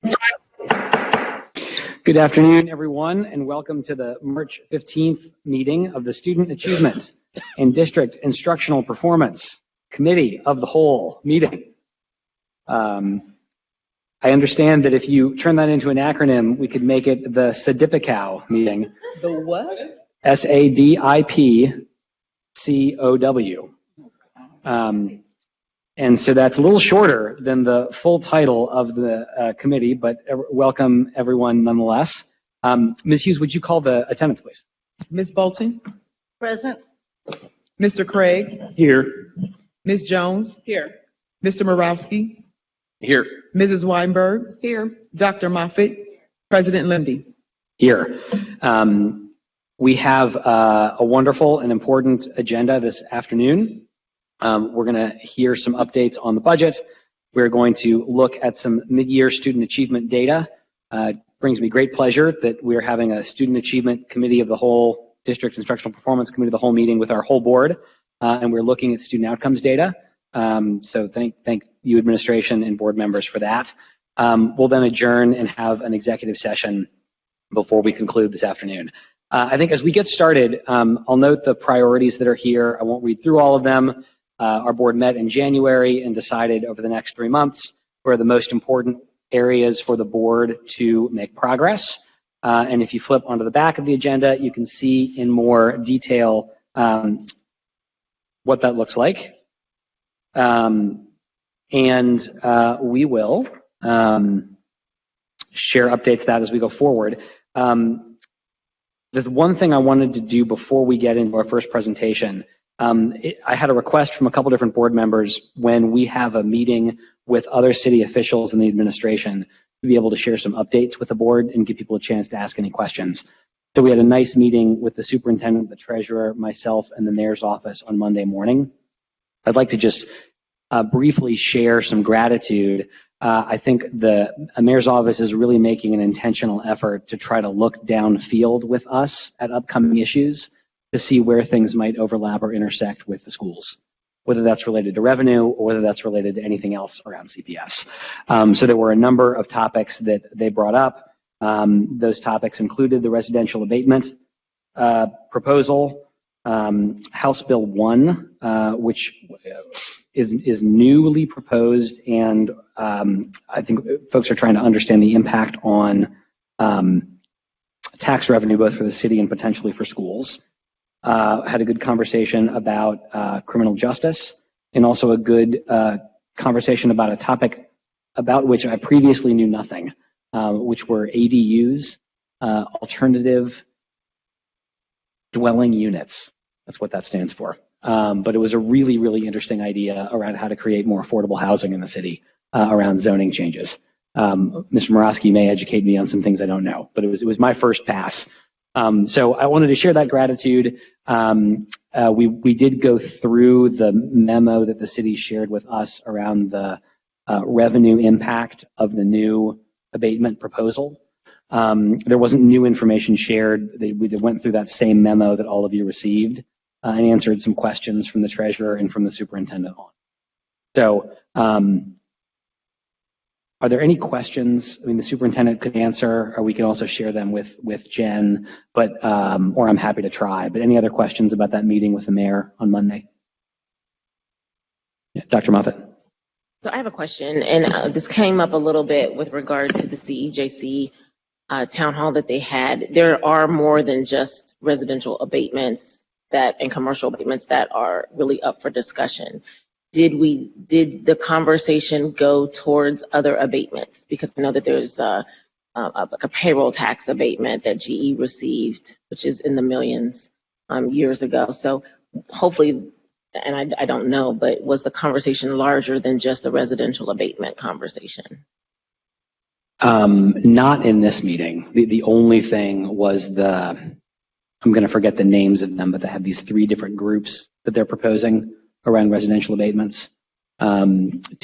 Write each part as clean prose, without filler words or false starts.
Good afternoon, everyone, and welcome to the March 15th meeting of the Student Achievement and District Instructional Performance Committee of the Whole meeting. I understand that if you turn that into an acronym, we could make it the SADIPCOW meeting. The what? SADIPCOW. And so that's a little shorter than the full title of the committee, but welcome everyone nonetheless. Ms. Hughes, would you call the attendance, please? Ms. Bolton? Present. Mr. Craig? Here. Ms. Jones? Here. Mr. Morawski? Here. Mrs. Weinberg? Here. Dr. Moffitt? President Lindy? Here. We have a wonderful and important agenda this afternoon. We're going to hear some updates on the budget. We're going to look at some mid-year student achievement data. It brings me great pleasure that we're having a Student Achievement Committee of the Whole, District Instructional Performance Committee of the Whole meeting with our whole board, and we're looking at student outcomes data. So thank you, administration and board members, for that. We'll then adjourn and have an executive session before we conclude this afternoon. I think as we get started, I'll note the priorities that are here. I won't read through all of them. Our board met in January and decided over the next 3 months where the most important areas for the board to make progress. And if you flip onto the back of the agenda, you can see in more detail what that looks like. And we will share updates to that as we go forward. The one thing I wanted to do before we get into our first presentation, I had a request from a couple different board members when we have a meeting with other city officials in the administration to be able to share some updates with the board and give people a chance to ask any questions. So we had a nice meeting with the superintendent, the treasurer, myself, and the mayor's office on Monday morning. I'd like to just briefly share some gratitude. I think the mayor's office is really making an intentional effort to try to look downfield with us at upcoming issues to see where things might overlap or intersect with the schools, whether that's related to revenue or whether that's related to anything else around CPS. So there were a number of topics that they brought up. Those topics included the residential abatement proposal, House Bill 1, which is newly proposed, and I think folks are trying to understand the impact on tax revenue, both for the city and potentially for schools. Had a good conversation about criminal justice, and also a good conversation about a topic about which I previously knew nothing, which were ADUs, alternative dwelling units. That's what that stands for. But it was a really, really interesting idea around how to create more affordable housing in the city around zoning changes. Mr. Morawski may educate me on some things I don't know, but it was my first pass. So I wanted to share that gratitude. We did go through the memo that the city shared with us around the revenue impact of the new abatement proposal. There wasn't new information shared. We went through that same memo that all of you received and answered some questions from the treasurer and from the superintendent on. So are there any questions? I mean, the superintendent could answer, or we can also share them with Jen, but or I'm happy to try. But any other questions about that meeting with the mayor on Monday? Yeah, Dr. Moffitt. So I have a question, and this came up a little bit with regard to the CEJC town hall that they had. There are more than just residential abatements and commercial abatements that are really up for discussion. Did the conversation go towards other abatements? Because I know that there's like a payroll tax abatement that GE received, which is in the millions years ago. So hopefully, and I don't know, but was the conversation larger than just the residential abatement conversation? Not in this meeting. The only thing was I'm going to forget the names of them, but they have these 3 different groups that they're proposing around residential abatements to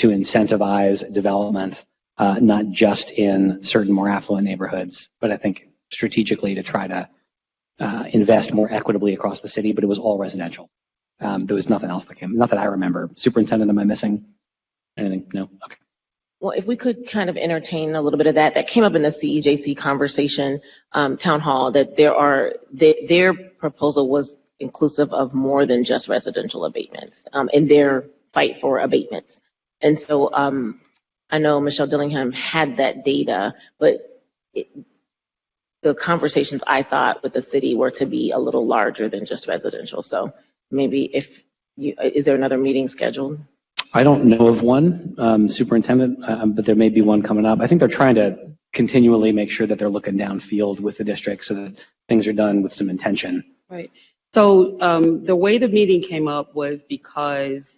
incentivize development, not just in certain more affluent neighborhoods, but I think strategically to try to invest more equitably across the city, but it was all residential. There was nothing else that came, not that I remember. Superintendent, am I missing anything? No? Okay. Well, if we could kind of entertain a little bit of that, that came up in the CEJC conversation, town hall, that their proposal was inclusive of more than just residential abatements, in their fight for abatements. And so, I know Michelle Dillingham had that data, but the conversations I thought with the city were to be a little larger than just residential. So maybe is there another meeting scheduled? I don't know of one, Superintendent, but there may be one coming up. I think they're trying to continually make sure that they're looking downfield with the district so that things are done with some intention. Right. So the way the meeting came up was because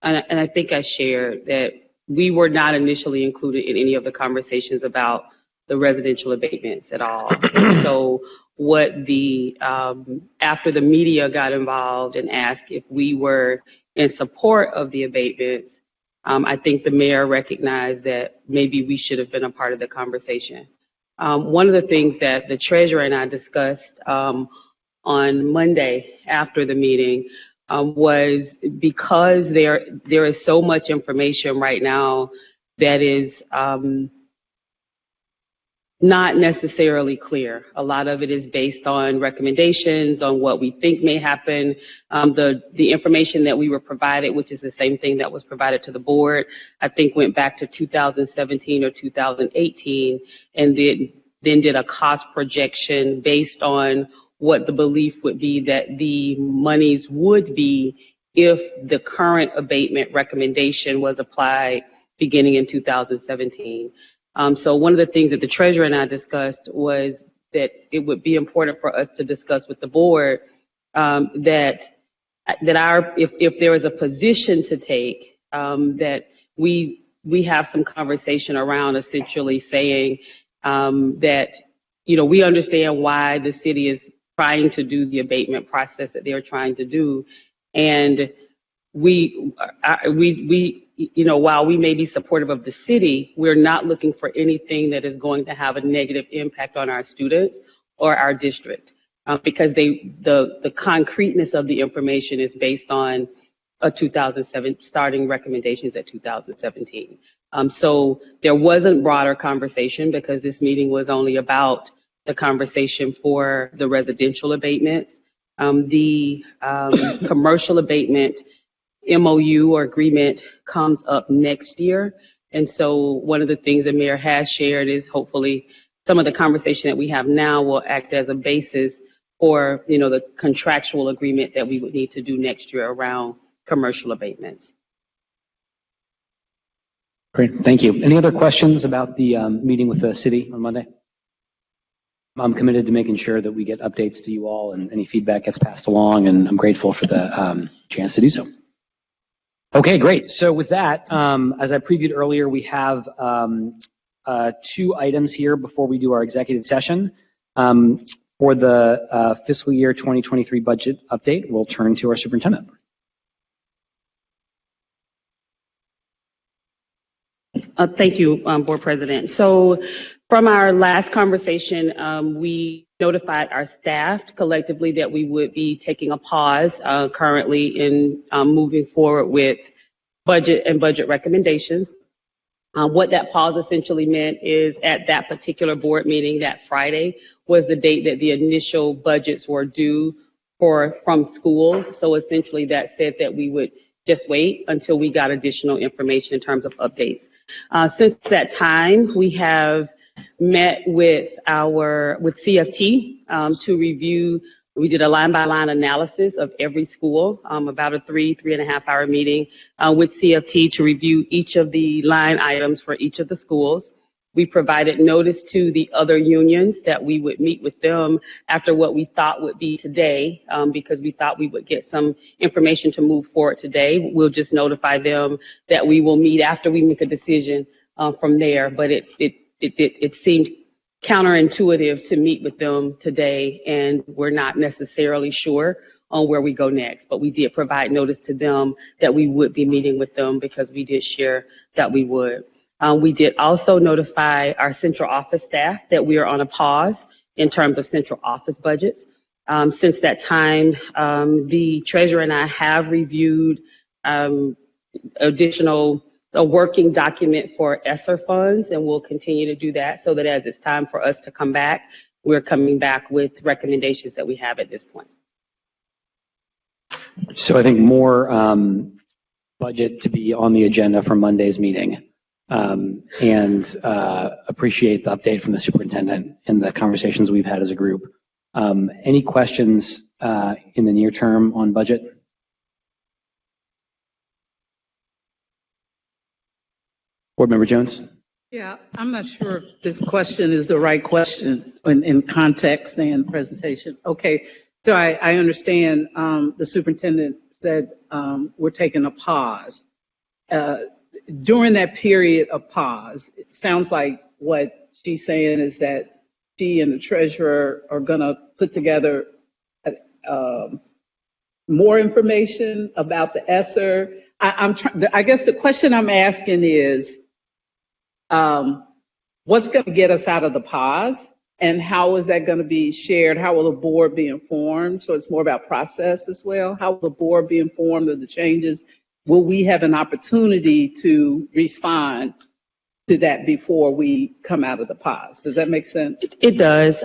and I think I shared that we were not initially included in any of the conversations about the residential abatements at all. So what after the media got involved and asked if we were in support of the abatements, I think the mayor recognized that maybe we should have been a part of the conversation. One of the things that the treasurer and I discussed on Monday after the meeting was because there is so much information right now that is not necessarily clear. A lot of it is based on recommendations on what we think may happen. The information that we were provided, which is the same thing that was provided to the board, I think went back to 2017 or 2018, and then did a cost projection based on what the belief would be that the monies would be if the current abatement recommendation was applied beginning in 2017. So one of the things that the treasurer and I discussed was that it would be important for us to discuss with the board that if there is a position to take, that we have some conversation around essentially saying that, you know, we understand why the city is trying to do the abatement process that they're trying to do, and we you know, while we may be supportive of the city, we're not looking for anything that is going to have a negative impact on our students or our district, because the concreteness of the information is based on a 2007 starting recommendations at 2017. So there wasn't broader conversation because this meeting was only about the conversation for the residential abatements. The commercial abatement MOU or agreement comes up next year. And so one of the things the mayor has shared is hopefully some of the conversation that we have now will act as a basis for, you know, the contractual agreement that we would need to do next year around commercial abatements. Great, thank you. Any other questions about the meeting with the city on Monday? I'm committed to making sure that we get updates to you all and any feedback gets passed along, and I'm grateful for the chance to do so. Okay, great. So with that, as I previewed earlier, we have 2 items here before we do our executive session. For the fiscal year 2023 budget update, we'll turn to our superintendent. Thank you, Board President. So from our last conversation, we notified our staff collectively that we would be taking a pause currently in moving forward with budget and budget recommendations. What that pause essentially meant is at that particular board meeting, that Friday was the date that the initial budgets were due from schools. So essentially that said that we would just wait until we got additional information in terms of updates. Since that time, we have met with CFT to review. We did a line-by-line analysis of every school, about a 3.5 hour meeting with CFT to review each of the line items for each of the schools. We provided notice to the other unions that we would meet with them after what we thought would be today, because we thought we would get some information to move forward today. We'll just notify them that we will meet after we make a decision from there. But it seemed counterintuitive to meet with them today, and we're not necessarily sure on where we go next. But we did provide notice to them that we would be meeting with them because we did share that we would. We did also notify our central office staff that we are on a pause in terms of central office budgets. Since that time, the treasurer and I have reviewed additional a working document for ESSER funds, and we'll continue to do that so that as it's time for us to come back, we're coming back with recommendations that we have at this point. So I think more budget to be on the agenda for Monday's meeting, and appreciate the update from the superintendent and the conversations we've had as a group. Any questions in the near term on budget? Board Member Jones? Yeah, I'm not sure if this question is the right question in context and presentation. Okay, so I understand the superintendent said we're taking a pause. During that period of pause, it sounds like what she's saying is that she and the treasurer are going to put together more information about the ESSER. I guess the question I'm asking is, what's going to get us out of the pause, and how is that going to be shared? How will the board be informed? So it's more about process as well. How will the board be informed of the changes? Will we have an opportunity to respond to that before we come out of the pause? Does that make sense? It does.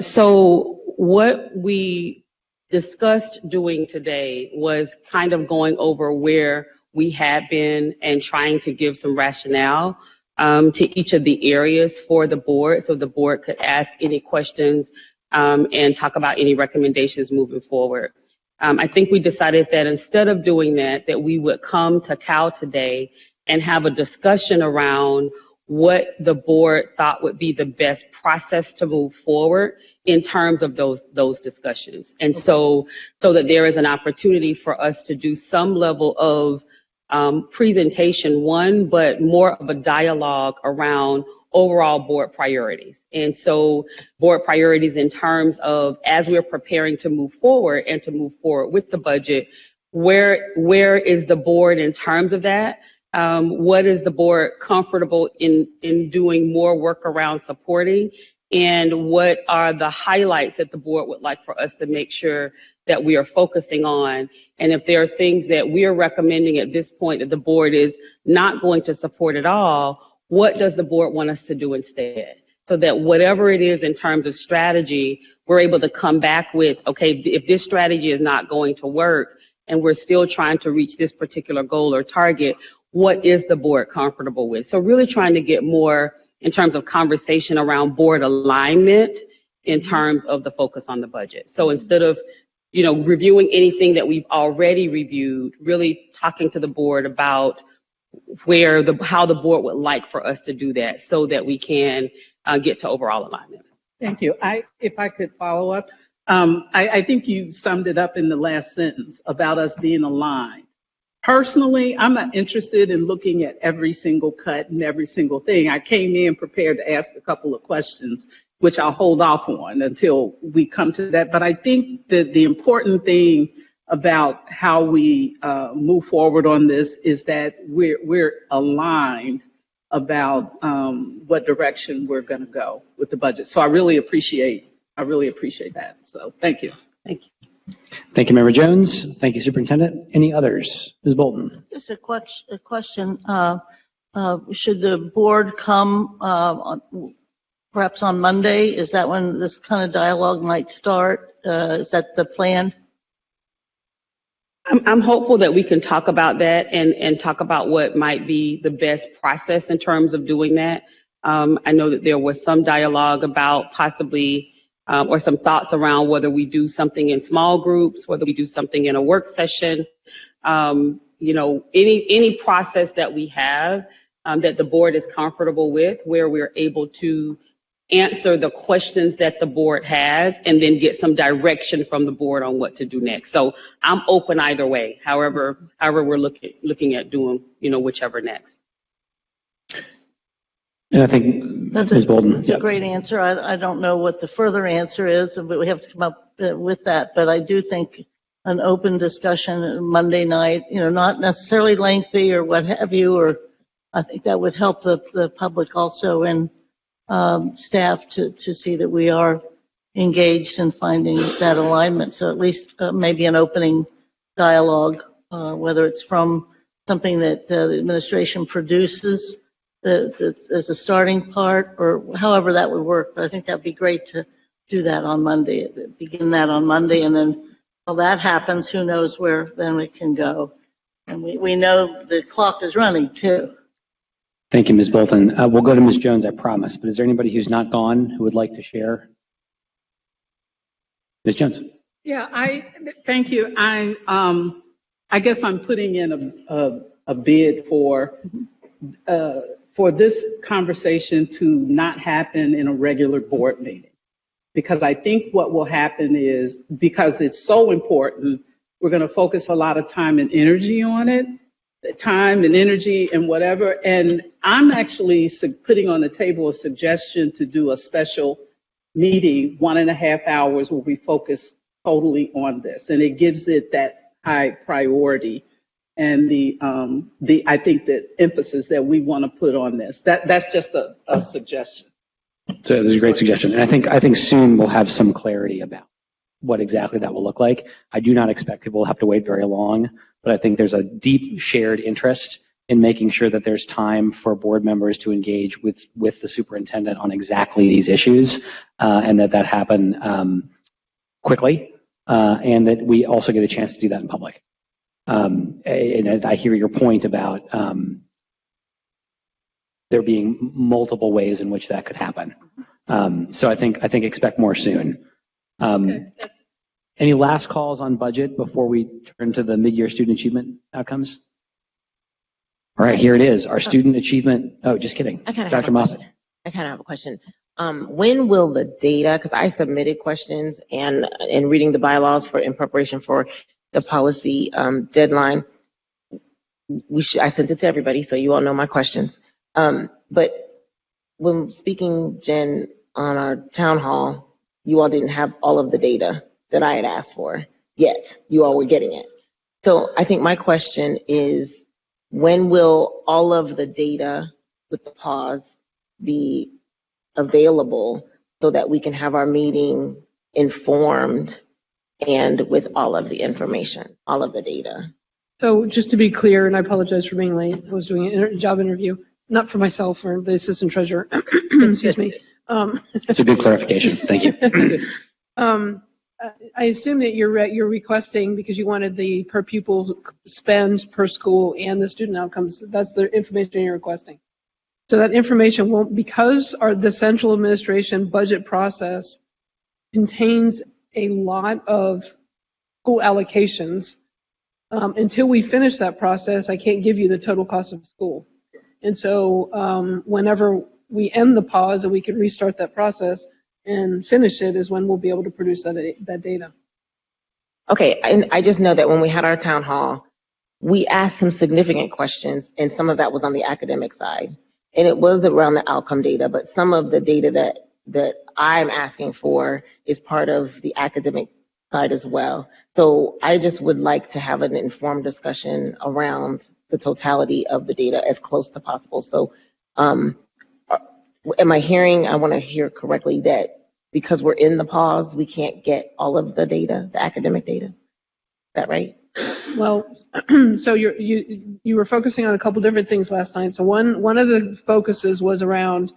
So what we discussed doing today was kind of going over where we had been and trying to give some rationale to each of the areas for the board, so the board could ask any questions and talk about any recommendations moving forward. I think we decided that instead of doing that, that we would come to Cal today and have a discussion around what the board thought would be the best process to move forward in terms of those discussions. And so that there is an opportunity for us to do some level of presentation, one, but more of a dialogue around overall board priorities. And so board priorities in terms of, as we're preparing to move forward and to move forward with the budget, where is the board in terms of that? What is the board comfortable in doing more work around supporting? And what are the highlights that the board would like for us to make sure that we are focusing on? And if there are things that we are recommending at this point that the board is not going to support at all, what does the board want us to do instead? So that whatever it is in terms of strategy, we're able to come back with, okay, if this strategy is not going to work and we're still trying to reach this particular goal or target, what is the board comfortable with? So really trying to get more in terms of conversation around board alignment in terms of the focus on the budget. So instead of, reviewing anything that we've already reviewed, really talking to the board about how the board would like for us to do that so that we can get to overall alignment. Thank you. If I could follow up, I think you summed it up in the last sentence about us being aligned. Personally, I'm not interested in looking at every single cut and every single thing. I came in prepared to ask a couple of questions, which I'll hold off on until we come to that. But I think that the important thing about how we move forward on this is that we're aligned about what direction we're going to go with the budget. So I really appreciate that. So thank you. Thank you. Thank you, Member Jones. Thank you, Superintendent. Any others? Ms. Bolton. Just a question. Should the board come perhaps on Monday? Is that when this kind of dialogue might start? Is that the plan? I'm hopeful that we can talk about that and talk about what might be the best process in terms of doing that. I know that there was some dialogue about possibly or some thoughts around whether we do something in small groups, whether we do something in a work session. Any process that we have that the board is comfortable with, where we're able to answer the questions that the board has and then get some direction from the board on what to do next. So I'm open either way, however we're looking at doing, whichever next. And I think Ms. Bolton. That's a great answer. I don't know what the further answer is, but we have to come up with that. But I do think an open discussion Monday night, not necessarily lengthy or what have you, or I think that would help the public also and staff to see that we are engaged in finding that alignment. So at least maybe an opening dialogue, whether it's from something that the administration produces as a starting part, or however that would work. But I think that'd be great to do that on Monday, begin that on Monday, and then while that happens, who knows where then we can go. And we know the clock is running too. Thank you, Ms. Bolton. We'll go to Ms. Jones, I promise. But is there anybody who's not gone who would like to share? Ms. Jones. Yeah, thank you. I guess I'm putting in a bid for this conversation to not happen in a regular board meeting. Because I think what will happen is, because it's so important, we're going to focus a lot of time and energy on it, time and energy and whatever. And I'm actually putting on the table a suggestion to do a special meeting, 1.5 hours, where we focus totally on this. And it gives it that high priority and I think the emphasis that we want to put on this. That's just a suggestion. So there's a great suggestion. And I think soon we'll have some clarity about what exactly that will look like. I do not expect people will have to wait very long, but I think there's a deep shared interest in making sure that there's time for board members to engage with the superintendent on exactly these issues, and that happen quickly, and that we also get a chance to do that in public. And I hear your point about there being multiple ways in which that could happen. So I think expect more soon. Okay. Any last calls on budget before we turn to the mid-year student achievement outcomes? All right, here it is. Our student achievement. Oh, just kidding. Dr. Moffett. I kind of have a question. When will the data, because I submitted questions and in reading the bylaws in preparation for the policy deadline, I sent it to everybody, so you all know my questions. But when speaking, Jen, on our town hall, you all didn't have all of the data that I had asked for yet. You all were getting it. So I think my question is, when will all of the data with the pause be available so that we can have our meeting informed and with all of the information, all of the data? So just to be clear, and I apologize for being late, I was doing a job interview, not for myself or the assistant treasurer, excuse me. It's a good clarification. Thank you. I assume that you're requesting, because you wanted the per pupil spend per school and the student outcomes, that's the information you're requesting. So that information won't, because the central administration budget process contains a lot of school allocations. Until we finish that process, I can't give you the total cost of school. And so whenever we end the pause and we can restart that process and finish it is when we'll be able to produce that data. Okay, and I just know that when we had our town hall, we asked some significant questions, and some of that was on the academic side. And it was around the outcome data, but some of the data that I'm asking for is part of the academic side as well. So I just would like to have an informed discussion around the totality of the data as close to possible. So am I hearing, I want to hear correctly, that because we're in the pause, we can't get all of the data, the academic data? Is that right? Well, so you were focusing on a couple different things last night. So one of the focuses was around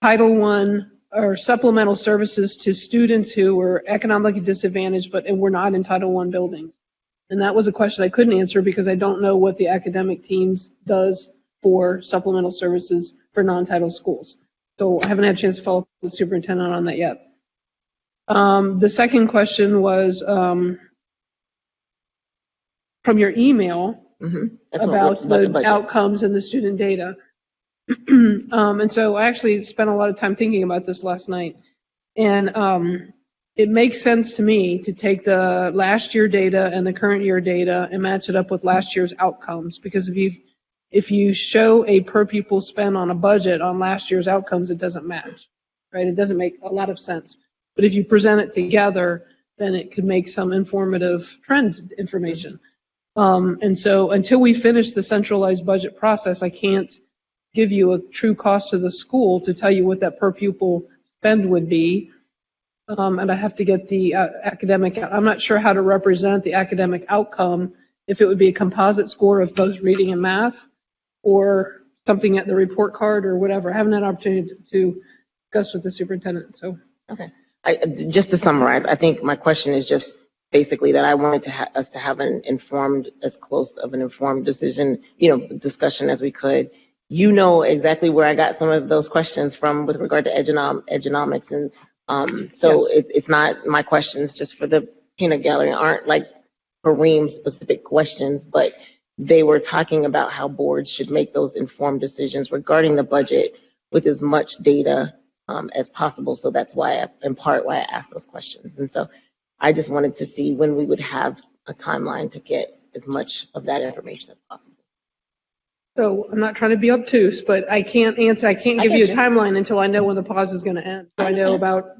Title I or supplemental services to students who were economically disadvantaged and were not in Title I buildings. And that was a question I couldn't answer because I don't know what the academic teams does for supplemental services for non-title schools. So I haven't had a chance to follow up with the superintendent on that yet. The second question was from your email about the outcomes and the student data. And so I actually spent a lot of time thinking about this last night. And it makes sense to me to take the last year data and the current year data and match it up with last year's outcomes. Because if you show a per pupil spend on a budget on last year's outcomes, it doesn't match, right? It doesn't make a lot of sense. But if you present it together, then it could make some informative trend information. And so until we finish the centralized budget process, I can't give you a true cost to the school to tell you what that per pupil spend would be. And I have to get the academic, I'm not sure how to represent the academic outcome if it would be a composite score of both reading and math, or something at the report card or whatever. I haven't had an opportunity to discuss with the superintendent, so. Okay. Just to summarize, I think my question is just basically that I wanted us to have an informed, as close of an informed decision, discussion as we could. You know exactly where I got some of those questions from with regard to economics. And so Yes. it's not my questions just for the peanut gallery aren't like Kareem specific questions, but they were talking about how boards should make those informed decisions regarding the budget with as much data as possible. So that's why in part why I asked those questions. And so I just wanted to see when we would have a timeline to get as much of that information as possible. So I'm not trying to be obtuse, but I can't give you a timeline until I know when the pause is going to end. So I know about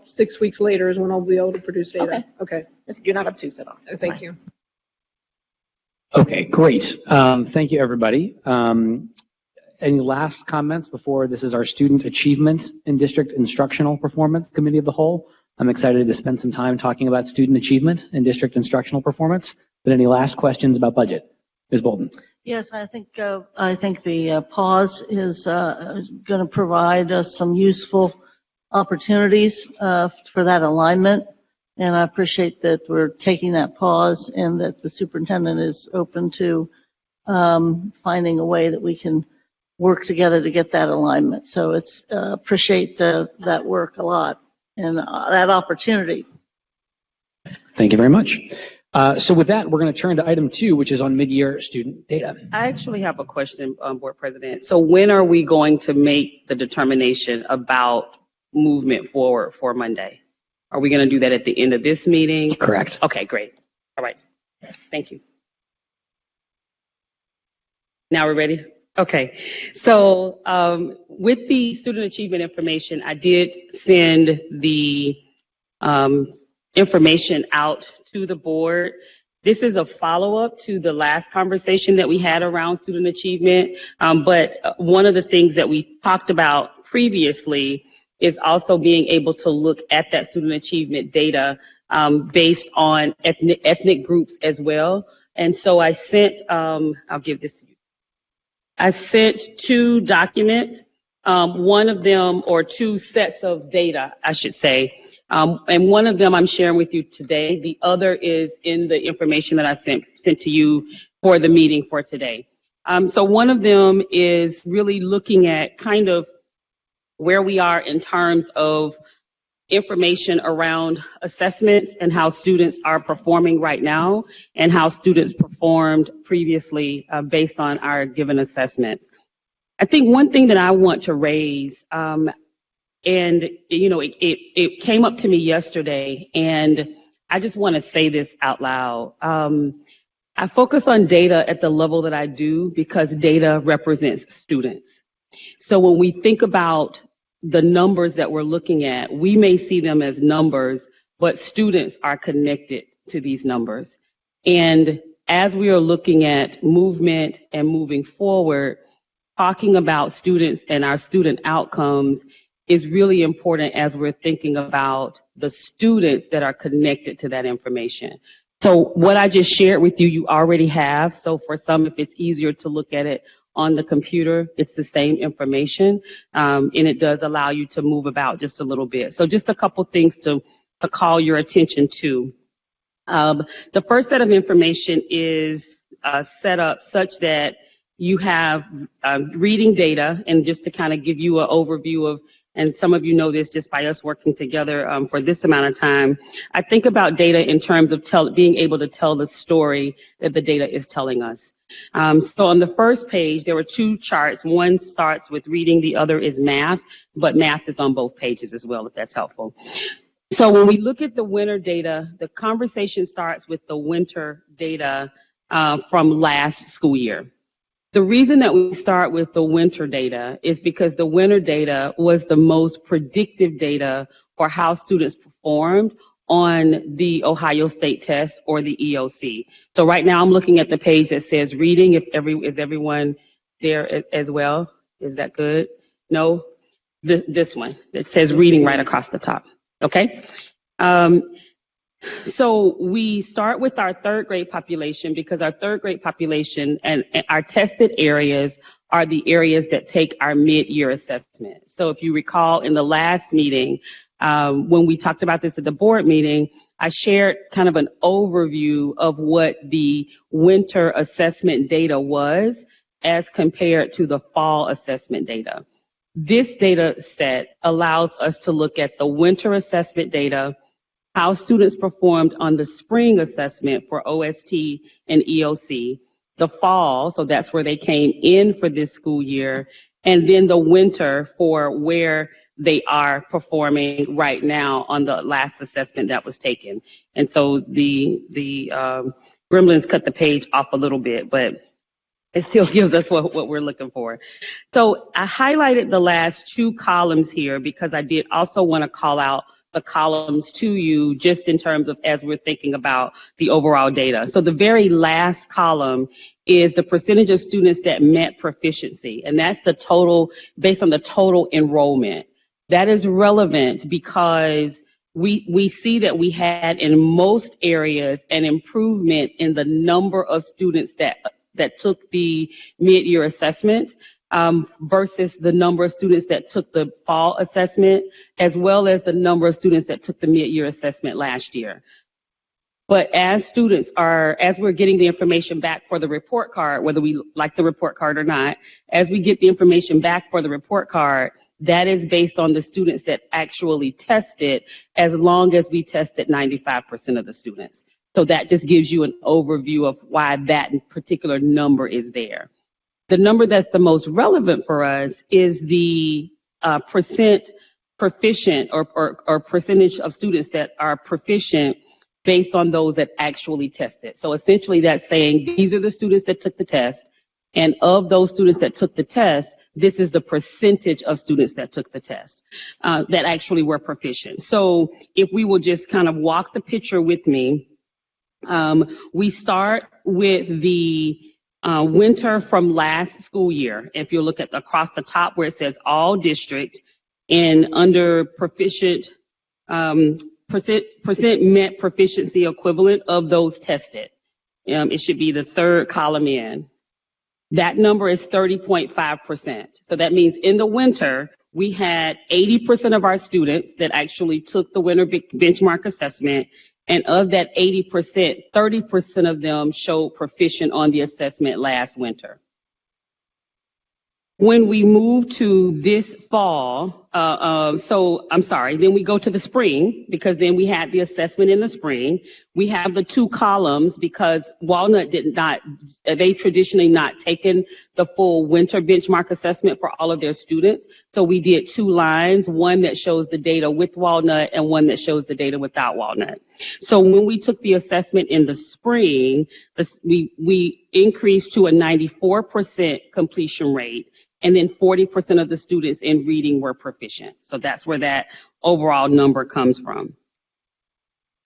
6 weeks later is when I'll be able to produce data. Okay. You're not obtuse at all. Thank you. Okay, great. Thank you, everybody. Any last comments before this is our Student Achievement in District Instructional Performance Committee of the Whole? I'm excited to spend some time talking about student achievement in district instructional performance. But any last questions about budget? Ms. Bolden. Yes, I think the pause is going to provide us some useful opportunities for that alignment. And I appreciate that we're taking that pause and that the superintendent is open to finding a way that we can work together to get that alignment. So it's appreciate that work a lot and that opportunity. Thank you very much. So with that, we're going to turn to item 2, which is on mid-year student data. I actually have a question, Board President. So when are we going to make the determination about movement forward for Monday? Are we going to do that at the end of this meeting? Correct. Okay, great. All right. Thank you. Now we're ready? Okay. So with the student achievement information, I did send the information out to the board. This is a follow-up to the last conversation that we had around student achievement. But one of the things that we talked about previously is also being able to look at that student achievement data based on ethnic groups as well. And so I sent, I'll give this to you. I sent 2 documents, one of them, or 2 sets of data, I should say. And one of them I'm sharing with you today. The other is in the information that I sent to you for the meeting for today. So one of them is really looking at kind of where we are in terms of information around assessments and how students are performing right now and how students performed previously based on our given assessments. I think one thing that I want to raise, and it came up to me yesterday, and I just want to say this out loud. I focus on data at the level that I do because data represents students. So when we think about the numbers that we're looking at, we may see them as numbers, but students are connected to these numbers. And as we are looking at movement and moving forward, talking about students and our student outcomes is really important as we're thinking about the students that are connected to that information. So what I just shared with you, you already have. So for some, if it's easier to look at it on the computer, it's the same information, and it does allow you to move about just a little bit. So just a couple things to call your attention to. The first set of information is set up such that you have reading data, and just to kind of give you an overview of, and some of you know this just by us working together for this amount of time, I think about data in terms of being able to tell the story that the data is telling us. So on the first page, there were 2 charts. One starts with reading, the other is math, but math is on both pages as well, if that's helpful. So when we look at the winter data, the conversation starts with the winter data from last school year. The reason that we start with the winter data is because the winter data was the most predictive data for how students performed on the Ohio State test or the EOC. So right now I'm looking at the page that says reading. Is everyone there as well? Is that good? No? This one that says reading right across the top. Okay? So we start with our third grade population because our third grade population and our tested areas are the areas that take our mid-year assessment. So if you recall in the last meeting, when we talked about this at the board meeting, I shared kind of an overview of what the winter assessment data was as compared to the fall assessment data. This data set allows us to look at the winter assessment data, how students performed on the spring assessment for OST and EOC, the fall, so that's where they came in for this school year, and then the winter for where they are performing right now on the last assessment that was taken. And so the gremlins cut the page off a little bit, but it still gives us what we're looking for. So I highlighted the last two columns here because I did also want to call out the columns to you just in terms of as we're thinking about the overall data. So the very last column is the percentage of students that met proficiency, and that's the total based on the total enrollment. That is relevant because we see that we had in most areas an improvement in the number of students that took the mid-year assessment versus the number of students that took the fall assessment, as well as the number of students that took the mid-year assessment last year. But as we're getting the information back for the report card, whether we like the report card or not, as we get the information back for the report card, that is based on the students that actually tested, as long as we tested 95% of the students. So that just gives you an overview of why that particular number is there. The number that's the most relevant for us is the percent proficient or percentage of students that are proficient based on those that actually tested. So essentially that's saying these are the students that took the test, and of those students that took the test, this is the percentage of students that took the test that actually were proficient. So if we will just kind of walk the picture with me, we start with the winter from last school year. If you look at across the top where it says all district, and under proficient, percent met proficiency equivalent of those tested. It should be the third column in. That number is 30.5%. So that means in the winter, we had 80% of our students that actually took the winter benchmark assessment. And of that 80%, 30% of them showed proficient on the assessment last winter. When we move to this fall, then we go to the spring, because then we had the assessment in the spring. We have the two columns because Walnut they traditionally not taken the full winter benchmark assessment for all of their students. So we did two lines, one that shows the data with Walnut and one that shows the data without Walnut. So when we took the assessment in the spring, we increased to a 94% completion rate. And then 40% of the students in reading were proficient. So that's where that overall number comes from.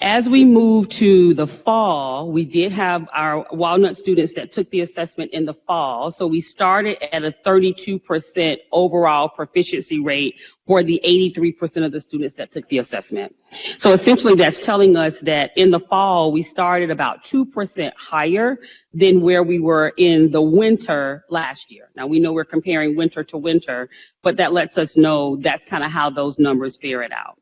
As we move to the fall, we did have our Walnut students that took the assessment in the fall. So we started at a 32% overall proficiency rate for the 83% of the students that took the assessment. So essentially that's telling us that in the fall, we started about 2% higher than where we were in the winter last year. Now we know we're comparing winter to winter, but that lets us know that's kind of how those numbers fare it out.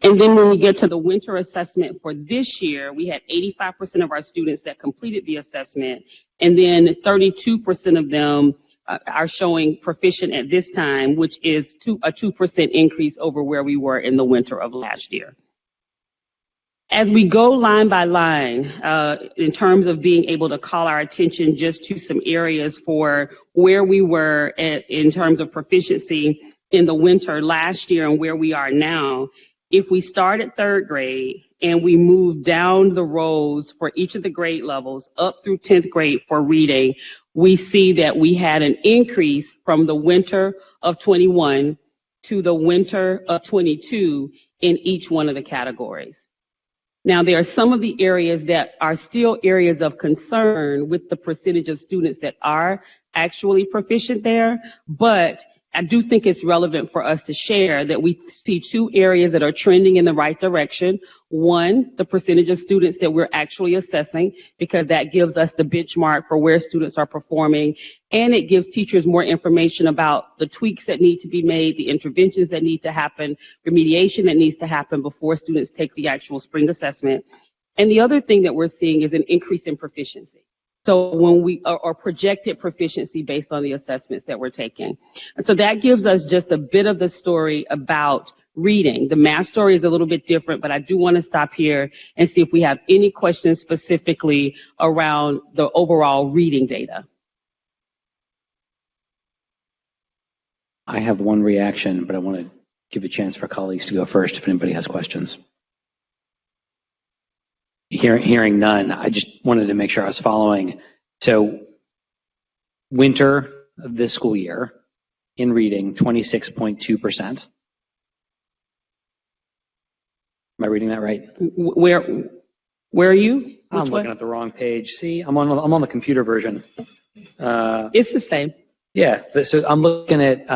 And then when we get to the winter assessment for this year, we had 85% of our students that completed the assessment, and then 32% of them are showing proficient at this time, which is a 2% increase over where we were in the winter of last year. As we go line by line, in terms of being able to call our attention just to some areas for where we were in terms of proficiency in the winter last year and where we are now, if we start at third grade and we move down the rows for each of the grade levels up through 10th grade for reading, we see that we had an increase from the winter of 21 to the winter of 22 in each one of the categories. Now, there are some of the areas that are still areas of concern with the percentage of students that are actually proficient there, but I do think it's relevant for us to share that we see two areas that are trending in the right direction. One, the percentage of students that we're actually assessing, because that gives us the benchmark for where students are performing, and it gives teachers more information about the tweaks that need to be made, the interventions that need to happen, remediation that needs to happen before students take the actual spring assessment. And the other thing that we're seeing is an increase in proficiency. So when we are projected proficiency based on the assessments that we're taking. And so that gives us just a bit of the story about reading. The math story is a little bit different, but I do want to stop here and see if we have any questions specifically around the overall reading data. I have one reaction, but I want to give a chance for colleagues to go first if anybody has questions. Hearing none, I just wanted to make sure I was following. So winter of this school year in reading, 26.2%. Am I reading that right? Where are you? I'm looking at the wrong page. See, I'm on the computer version. It's the same. Yeah, I'm looking at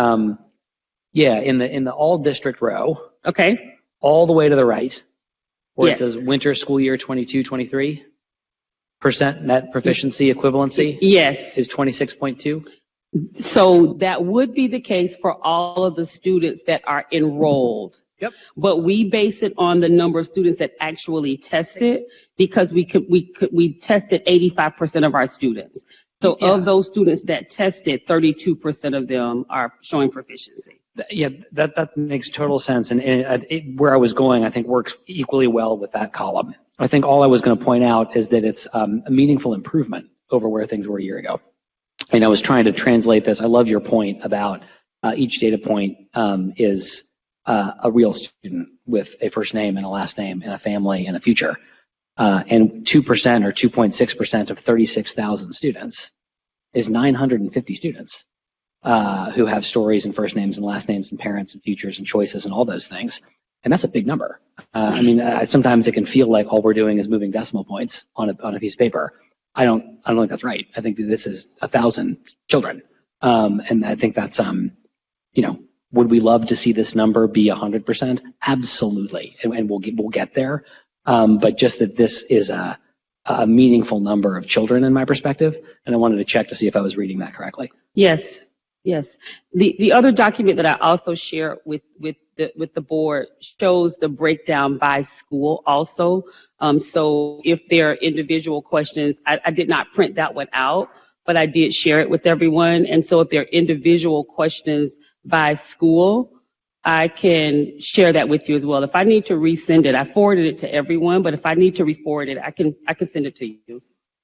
in the all district row. Okay. All the way to the right, where Yes. it says winter school year 22-23%, net proficiency equivalency Yes. is 26.2. So that would be the case for all of the students that are enrolled. Yep. But we base it on the number of students that actually tested, because we tested 85% of our students. So Yeah. of those students that tested, 32% of them are showing proficiency. Yeah, that makes total sense. And where I was going, I think works equally well with that column. I think all I was going to point out is that it's a meaningful improvement over where things were a year ago. And I was trying to translate this. I love your point about each data point is a real student with a first name and a last name and a family and a future. And 2% or 2.6% of 36,000 students is 950 students who have stories and first names and last names and parents and futures and choices and all those things. And that's a big number. I mean, sometimes it can feel like all we're doing is moving decimal points on a piece of paper. I don't think that's right. I think that this is 1,000 children. And I think that's, would we love to see this number be 100%? Absolutely. And we'll get there. But just that this is a meaningful number of children in my perspective. And I wanted to check to see if I was reading that correctly. Yes. Yes. The other document that I also share with the board shows the breakdown by school also. So if there are individual questions, I did not print that one out, but I did share it with everyone. And so if there are individual questions by school, I can share that with you as well. If I need to resend it, I forwarded it to everyone, but if I need to re-forward it, I can send it to you.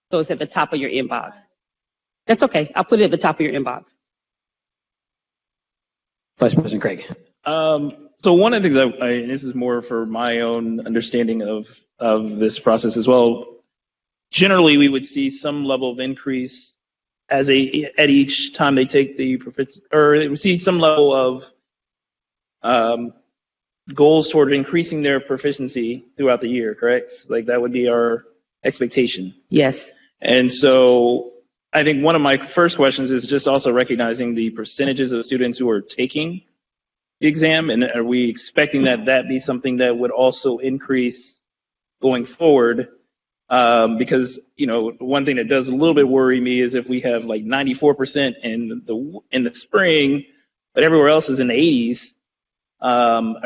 So it's at the top of your inbox. That's okay. I'll put it at the top of your inbox. Vice President Craig. So one of the things and this is more for my own understanding of this process as well. Generally, we would see some level of increase at each time they take the or we see some level of goals toward increasing their proficiency throughout the year. Correct? Like that would be our expectation. Yes. And so I think one of my first questions is just also recognizing the percentages of students who are taking the exam, and are we expecting that be something that would also increase going forward? Because one thing that does a little bit worry me is if we have like 94% in the spring, but everywhere else is in the 80s.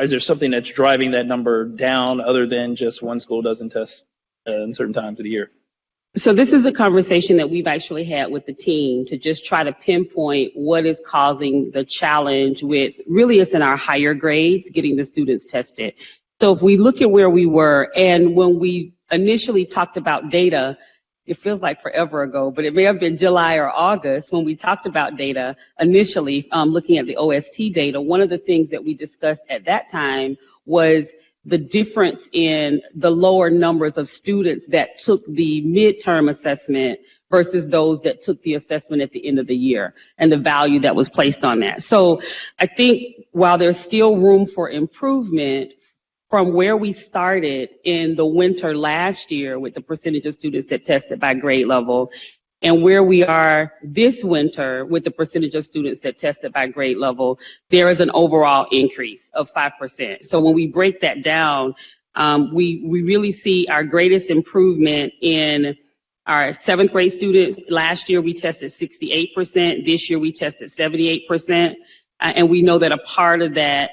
Is there something that's driving that number down other than just one school doesn't test in certain times of the year? So this is a conversation that we've actually had with the team to just try to pinpoint what is causing the challenge with, really it's in our higher grades, getting the students tested. So if we look at where we were, and when we initially talked about data, it feels like forever ago, but it may have been July or August when we talked about data initially, looking at the OST data. One of the things that we discussed at that time was the difference in the lower numbers of students that took the midterm assessment versus those that took the assessment at the end of the year, and the value that was placed on that. So I think while there's still room for improvement from where we started in the winter last year with the percentage of students that tested by grade level, and where we are this winter with the percentage of students that tested by grade level, there is an overall increase of 5%. So when we break that down, we really see our greatest improvement in our seventh grade students. Last year we tested 68%. This year we tested 78%. And we know that a part of that,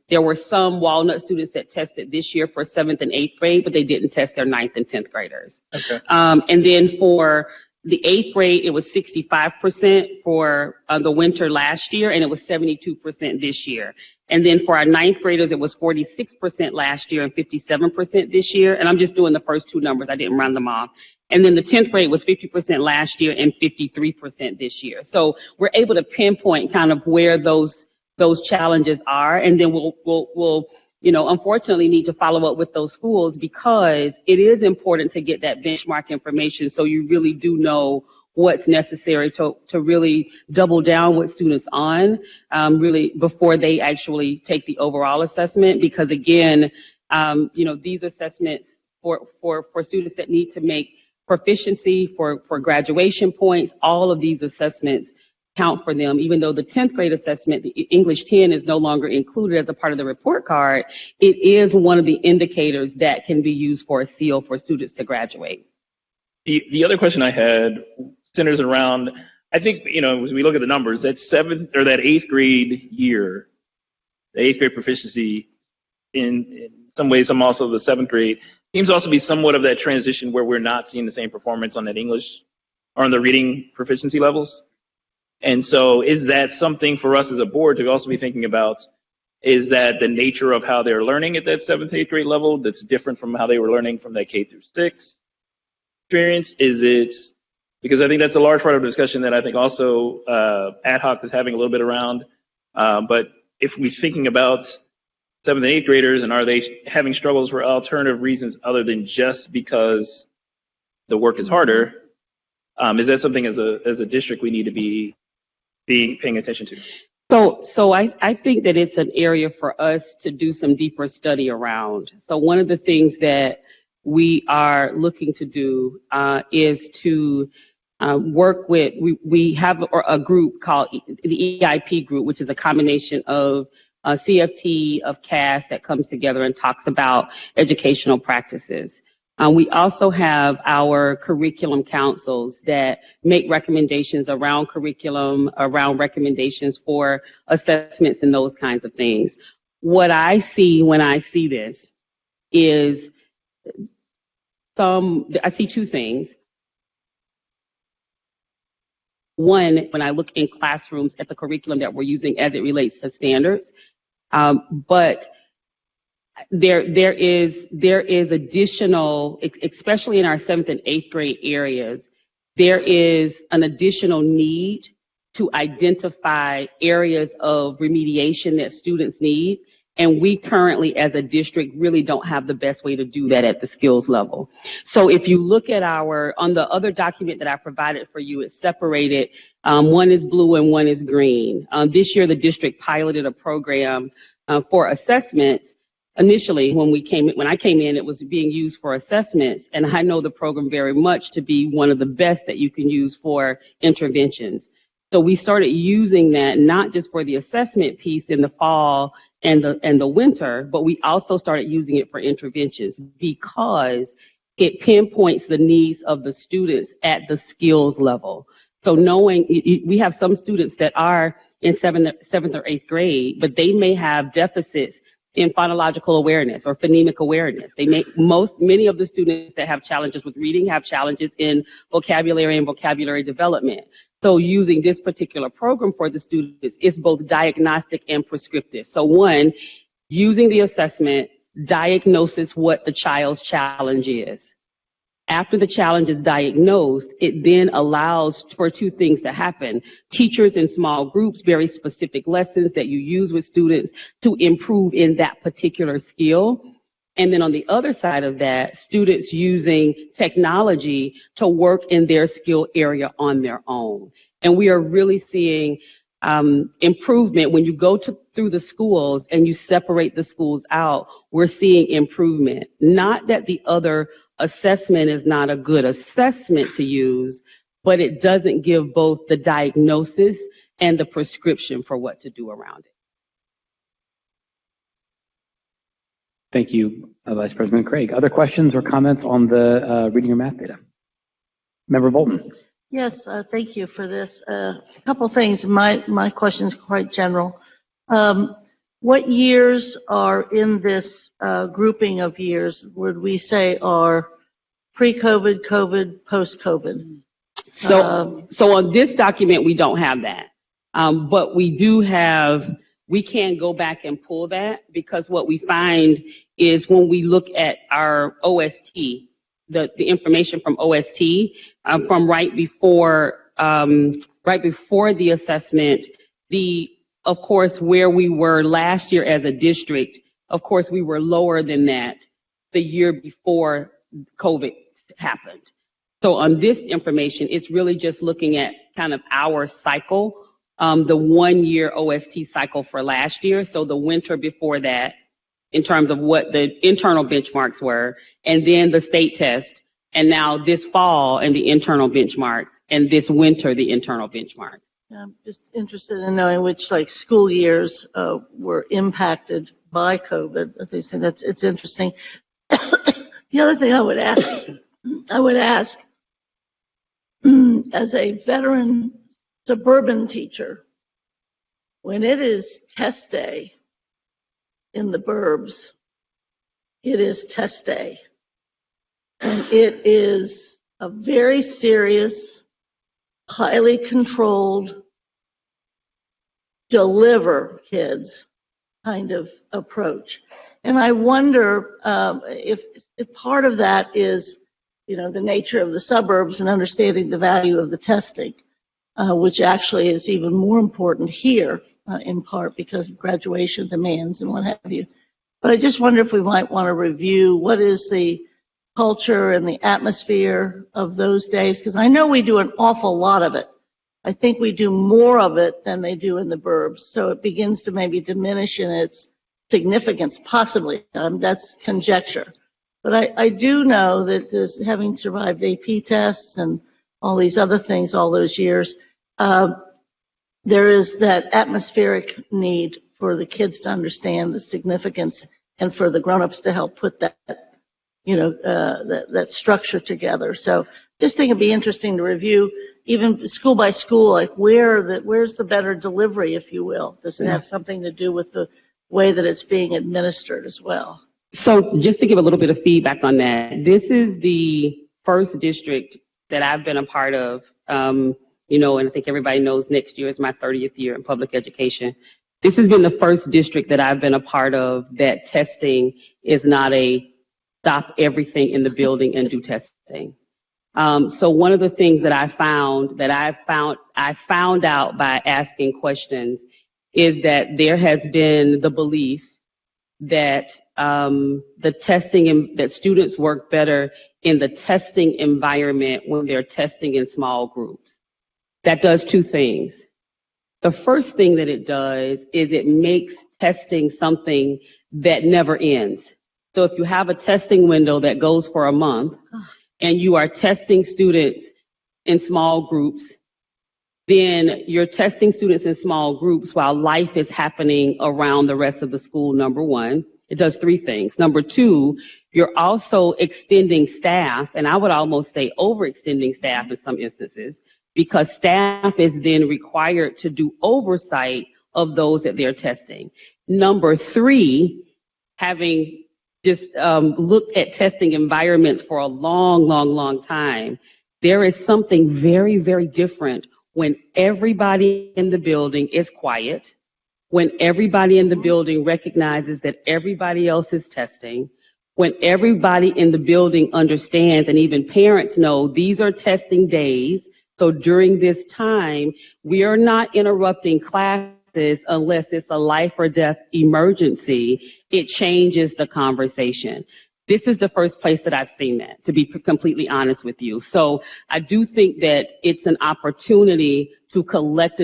there were some Walnut students that tested this year for 7th and 8th grade, but they didn't test their 9th and 10th graders. Okay. And then for the 8th grade, it was 65% for the winter last year, and it was 72% this year. And then for our 9th graders, it was 46% last year and 57% this year. And I'm just doing the first two numbers. I didn't round them off. And then the 10th grade was 50% last year and 53% this year. So we're able to pinpoint kind of where those challenges are. And then we'll unfortunately need to follow up with those schools, because it is important to get that benchmark information so you really do know what's necessary to really double down with students on, really before they actually take the overall assessment. Because again, these assessments for students that need to make proficiency for graduation points, all of these assessments count for them. Even though the 10th grade assessment, the English 10, is no longer included as a part of the report card, it is one of the indicators that can be used for a seal for students to graduate. The other question I had centers around, I think, as we look at the numbers, that 8th grade year, the 8th grade proficiency, in some ways, some also the 7th grade, seems to also be somewhat of that transition where we're not seeing the same performance on that English or on the reading proficiency levels. And so is that something for us as a board to also be thinking about? Is that the nature of how they're learning at that 7th, 8th grade level that's different from how they were learning from that K through 6 experience? Is it, because I think that's a large part of the discussion that I think also ad hoc is having a little bit around. But if we're thinking about 7th and 8th graders, and are they having struggles for alternative reasons other than just because the work is harder, is that something as a district we need to be paying attention to? So I think that it's an area for us to do some deeper study around. So one of the things that we are looking to do is to work with, we have a group called the EIP group, which is a combination of CFT, of CAS, that comes together and talks about educational practices. We also have our curriculum councils that make recommendations around curriculum, around recommendations for assessments and those kinds of things. What I see when I see this is I see two things. One, when I look in classrooms at the curriculum that we're using as it relates to standards, but there is additional, especially in our 7th and 8th grade areas, there is an additional need to identify areas of remediation that students need. And we currently, as a district, really don't have the best way to do that at the skills level. So if you look at on the other document that I provided for you, it's separated. One is blue and one is green. This year, the district piloted a program for assessments. Initially, when I came in, it was being used for assessments, and I know the program very much to be one of the best that you can use for interventions. So we started using that not just for the assessment piece in the fall and the winter, but we also started using it for interventions because it pinpoints the needs of the students at the skills level. So knowing we have some students that are in 7th or 8th grade, but they may have deficits in phonological awareness or phonemic awareness. Many of the students that have challenges with reading have challenges in vocabulary and vocabulary development. So using this particular program for the students is both diagnostic and prescriptive. So one, using the assessment, diagnoses what the child's challenge is. After the challenge is diagnosed, it then allows for two things to happen. Teachers in small groups, very specific lessons that you use with students to improve in that particular skill. And then on the other side of that, students using technology to work in their skill area on their own. And we are really seeing improvement. When you go through the schools and you separate the schools out, we're seeing improvement. Not that the other assessment is not a good assessment to use, but it doesn't give both the diagnosis and the prescription for what to do around it. Thank you, Vice President Craig. Other questions or comments on the reading or math data? Member Bolton. Yes, thank you for this. A couple things. My question is quite general. What years are in this grouping of years would we say are pre-COVID, COVID, post-COVID? So on this document, we don't have that. But we do have, we can go back and pull that, because what we find is when we look at our OST, the information from OST, from right before the assessment, of course, where we were last year as a district, of course, we were lower than that the year before COVID happened. So on this information, it's really just looking at kind of our cycle, the 1 year OST cycle for last year. So the winter before that, in terms of what the internal benchmarks were, and then the state test, and now this fall and the internal benchmarks, and this winter, the internal benchmarks. I'm just interested in knowing which school years were impacted by COVID. It's interesting. The other thing I would ask, as a veteran suburban teacher, when it is test day in the burbs, it is test day. And it is a very serious, highly controlled, deliver kids kind of approach. And I wonder if part of that is, the nature of the suburbs and understanding the value of the testing, which actually is even more important here, in part because of graduation demands and what have you. But I just wonder if we might want to review what is the culture and the atmosphere of those days, because I know we do an awful lot of it. I think we do more of it than they do in the burbs, so it begins to maybe diminish in its significance, possibly. That's conjecture. But I do know that this, having survived AP tests and all these other things all those years, there is that atmospheric need for the kids to understand the significance and for the grown-ups to help put that that structure together. So just think it'd be interesting to review, even school by school, like where's the better delivery, if you will? Does it have something to do with the way that it's being administered as well? So just to give a little bit of feedback on that, this is the first district that I've been a part of, and I think everybody knows next year is my 30th year in public education. This has been the first district that I've been a part of that testing is not a stop everything in the building and do testing. So one of the things that I found out by asking questions is that there has been the belief that the testing that students work better in the testing environment when they're testing in small groups. That does two things. The first thing that it does is it makes testing something that never ends. So if you have a testing window that goes for a month and you are testing students in small groups, then you're testing students in small groups while life is happening around the rest of the school, number one. It does three things. Number two, you're also extending staff, and I would almost say overextending staff in some instances, because staff is then required to do oversight of those that they're testing. Number three, having just looked at testing environments for a long time, there is something very, very different when everybody in the building is quiet, when everybody in the building recognizes that everybody else is testing, when everybody in the building understands, and even parents know these are testing days, so during this time, we are not interrupting classes unless it's a life or death emergency. It changes the conversation. This is the first place that I've seen that, to be completely honest with you. So I do think that it's an opportunity to collect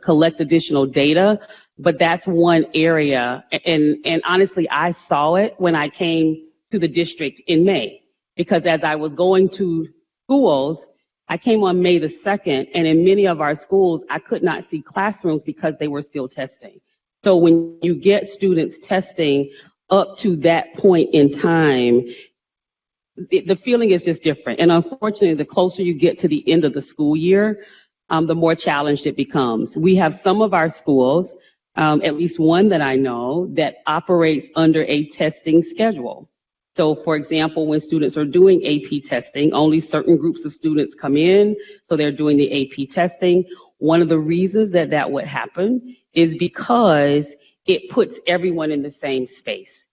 collect additional data, but that's one area. And honestly, I saw it when I came to the district in May, because as I was going to schools, I came on May the 2nd, and in many of our schools, I could not see classrooms because they were still testing. So when you get students testing up to that point in time, the feeling is just different. And unfortunately, the closer you get to the end of the school year, the more challenged it becomes. We have some of our schools, at least one that I know, that operates under a testing schedule. So, for example, when students are doing AP testing, only certain groups of students come in, so they're doing the AP testing. One of the reasons that that would happen is because it puts everyone in the same space.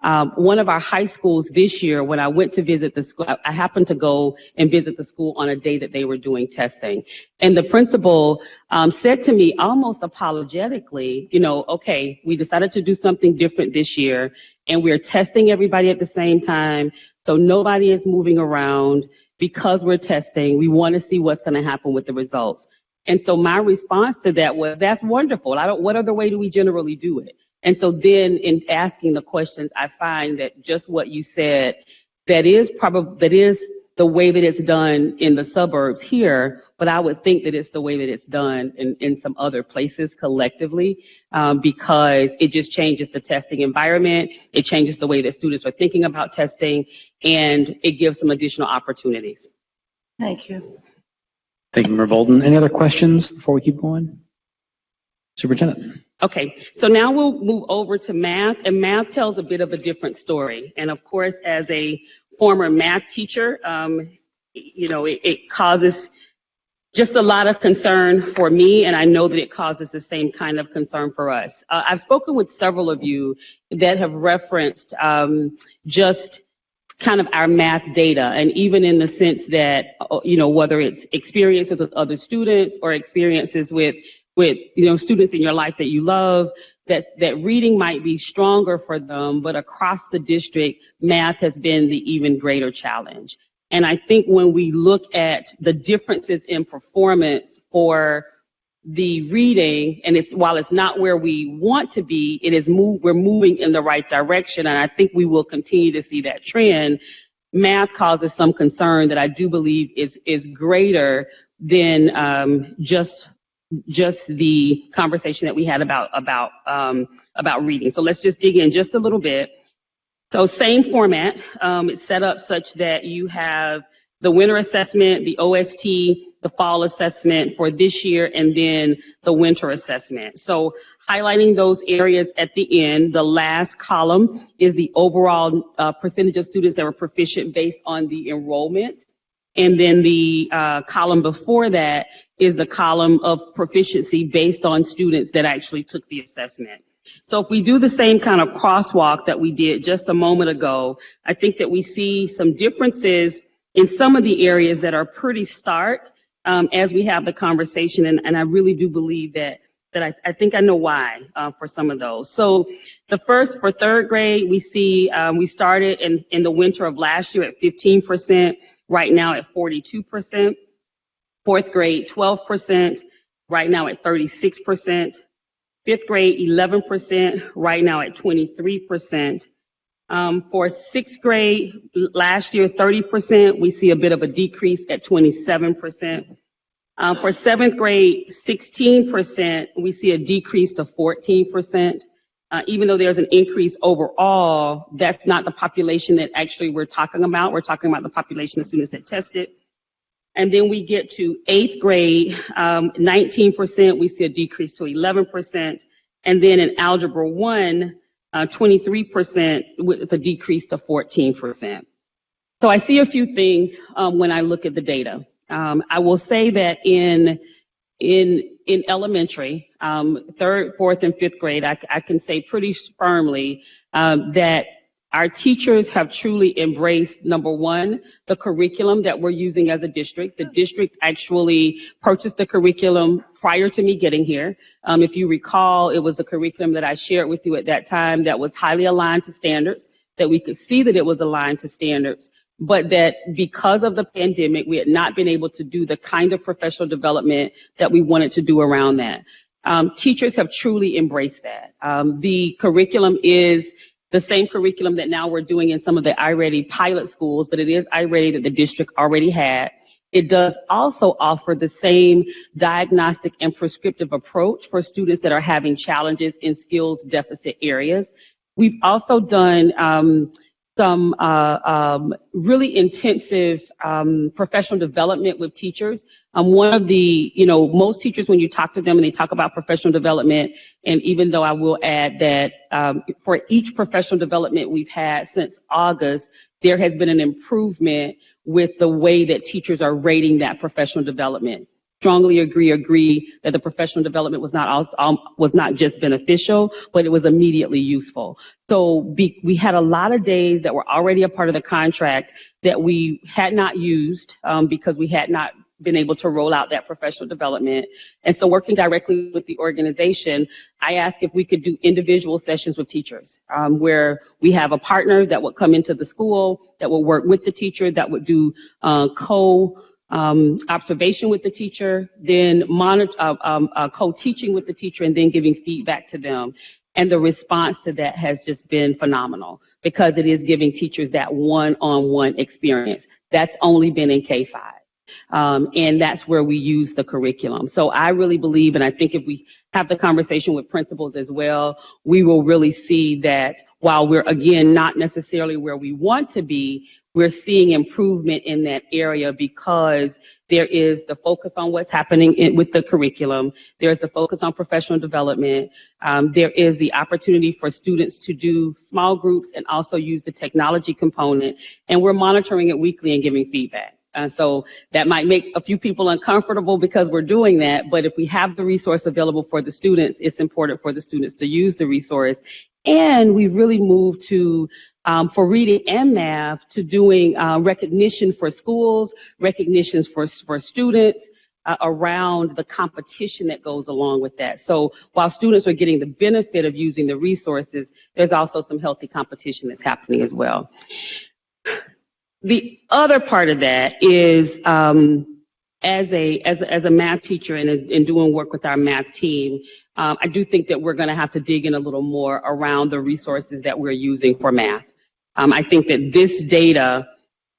One of our high schools this year, when I went to visit the school, I happened to go and visit the school on a day that they were doing testing. And the principal said to me almost apologetically, you know, okay, we decided to do something different this year, and we're testing everybody at the same time, so nobody is moving around because we're testing. We want to see what's going to happen with the results. And so my response to that was, that's wonderful. What other way do we generally do it? And so then in asking the questions, I find that just what you said, that is the way that it's done in the suburbs here, but I would think that it's the way that it's done in some other places collectively, because it just changes the testing environment, it changes the way that students are thinking about testing, and it gives them additional opportunities. Thank you. Thank you, Member Bolden. Any other questions before we keep going? Superintendent. Okay, so now we'll move over to math, and math tells a bit of a different story. And of course, as a former math teacher, you know, it causes just a lot of concern for me, and I know that it causes the same kind of concern for us. I've spoken with several of you that have referenced just kind of our math data, and even in the sense that, you know, whether it's experiences with other students or experiences with you know, students in your life that you love, that reading might be stronger for them, but across the district, math has been the even greater challenge. And I think when we look at the differences in performance for the reading, and while it's not where we want to be, we're moving in the right direction, and I think we will continue to see that trend. Math causes some concern that I do believe is greater than just the conversation that we had about reading. So let's just dig in just a little bit. So same format. It's set up such that you have the winter assessment, the OST, the fall assessment for this year, and then the winter assessment. So highlighting those areas at the end, the last column is the overall percentage of students that were proficient based on the enrollment. And then the column before that is the column of proficiency based on students that actually took the assessment. So if we do the same kind of crosswalk that we did just a moment ago, I think that we see some differences in some of the areas that are pretty stark as we have the conversation. And I really do believe that I think I know why for some of those. So the first, for third grade, we see we started in the winter of last year at 15%. Right now at 42%, fourth grade 12%, right now at 36%, fifth grade 11%, right now at 23%. For sixth grade, last year 30%, we see a bit of a decrease at 27%. For seventh grade, 16%, we see a decrease to 14%. Even though there's an increase overall, that's not the population that actually we're talking about. We're talking about the population of students that tested. And then we get to eighth grade, 19%, we see a decrease to 11%. And then in Algebra 1, 23% with a decrease to 14%. So I see a few things when I look at the data. I will say that in elementary, third, fourth, and fifth grade, I can say pretty firmly that our teachers have truly embraced, number one, the curriculum that we're using as a district. The district actually purchased the curriculum prior to me getting here. If you recall, it was a curriculum that I shared with you at that time that was highly aligned to standards, that we could see that it was aligned to standards, but that because of the pandemic, we had not been able to do the kind of professional development that we wanted to do around that. Teachers have truly embraced that. The curriculum is the same curriculum that now we're doing in some of the iReady pilot schools, but it is iReady that the district already had. It does also offer the same diagnostic and prescriptive approach for students that are having challenges in skills deficit areas. We've also done some really intensive professional development with teachers. One of the, most teachers, when you talk to them and they talk about professional development, and even though I will add that for each professional development we've had since August, there has been an improvement with the way that teachers are rating that professional development. Strongly agree that the professional development was not just beneficial, but it was immediately useful. So we had a lot of days that were already a part of the contract that we had not used because we had not been able to roll out that professional development. And so working directly with the organization, I asked if we could do individual sessions with teachers where we have a partner that would come into the school, that will work with the teacher, that would do observation with the teacher, then co-teaching with the teacher, and then giving feedback to them. And the response to that has just been phenomenal because it is giving teachers that one-on-one experience. That's only been in K-5. And that's where we use the curriculum. So I really believe, and I think if we have the conversation with principals as well, we will really see that while we're, again, not necessarily where we want to be, we're seeing improvement in that area because there is the focus on what's happening with the curriculum. There's the focus on professional development. There is the opportunity for students to do small groups and also use the technology component. And we're monitoring it weekly and giving feedback. So that might make a few people uncomfortable because we're doing that. But if we have the resource available for the students, it's important for the students to use the resource. And we've really moved to for reading and math to doing recognition for schools, recognitions for students around the competition that goes along with that. So while students are getting the benefit of using the resources, there's also some healthy competition that's happening as well. The other part of that is as a math teacher and in doing work with our math team, I do think that we're going to have to dig in a little more around the resources that we're using for math. I think that this data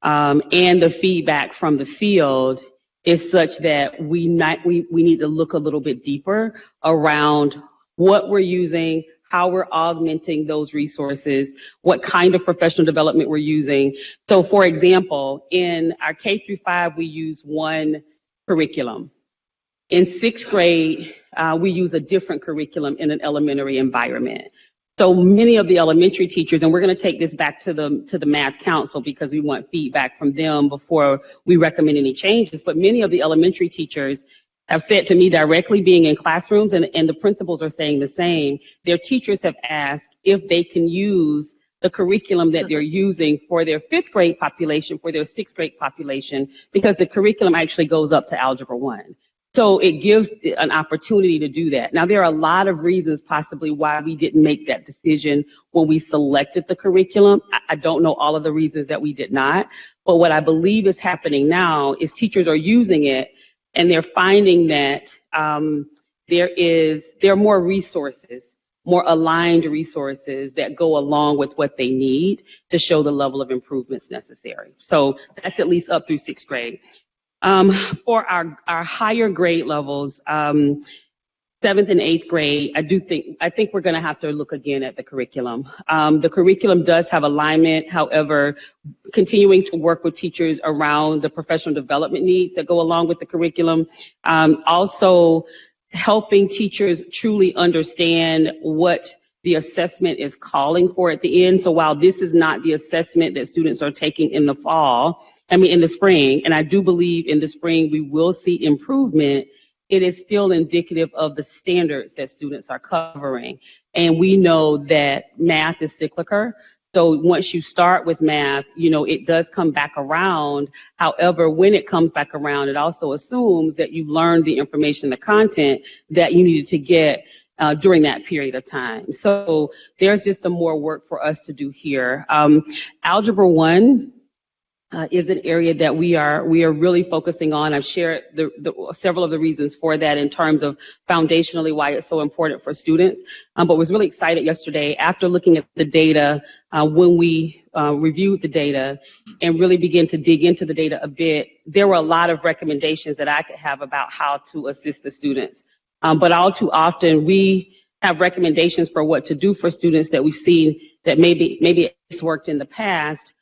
and the feedback from the field is such that we need to look a little bit deeper around what we're using, how we're augmenting those resources, what kind of professional development we're using. So for example, in our K through 5, we use one curriculum. In 6th grade, we use a different curriculum in an elementary environment. So many of the elementary teachers, and we're going to take this back to the Math Council because we want feedback from them before we recommend any changes, but many of the elementary teachers have said to me directly, being in classrooms, and the principals are saying the same, their teachers have asked if they can use the curriculum that they're using for their 5th grade population, for their 6th grade population, because the curriculum actually goes up to Algebra 1. So it gives an opportunity to do that. Now, there are a lot of reasons possibly why we didn't make that decision when we selected the curriculum. I don't know all of the reasons that we did not, but what I believe is happening now is teachers are using it and they're finding that there are more resources, more aligned resources that go along with what they need to show the level of improvements necessary. So that's at least up through 6th grade. For our higher grade levels, 7th and 8th grade, I think we're going to have to look again at the curriculum. The curriculum does have alignment. However, continuing to work with teachers around the professional development needs that go along with the curriculum. Also helping teachers truly understand what the assessment is calling for at the end. So while this is not the assessment that students are taking in the spring, and I do believe in the spring we will see improvement, it is still indicative of the standards that students are covering. And we know that math is cyclical. So once you start with math, it does come back around. However, when it comes back around, it also assumes that you've learned the information, the content that you needed to get during that period of time. So there's just some more work for us to do here. Algebra 1, is an area that we are really focusing on. I've shared several of the reasons for that in terms of foundationally why it's so important for students. But was really excited yesterday after looking at the data, when we reviewed the data and really began to dig into the data a bit, there were a lot of recommendations that I could have about how to assist the students. But all too often we have recommendations for what to do for students that we've seen that maybe it's worked in the past,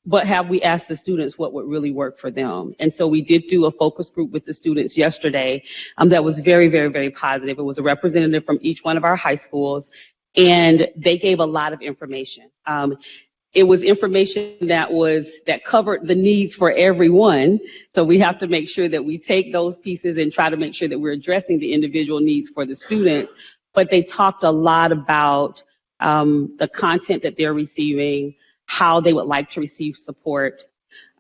but have we asked the students what would really work for them? And so we did do a focus group with the students yesterday that was very, very, very positive. It was a representative from each one of our high schools, and they gave a lot of information. It was information that covered the needs for everyone. So we have to make sure that we take those pieces and try to make sure that we're addressing the individual needs for the students. But they talked a lot about the content that they're receiving, how they would like to receive support,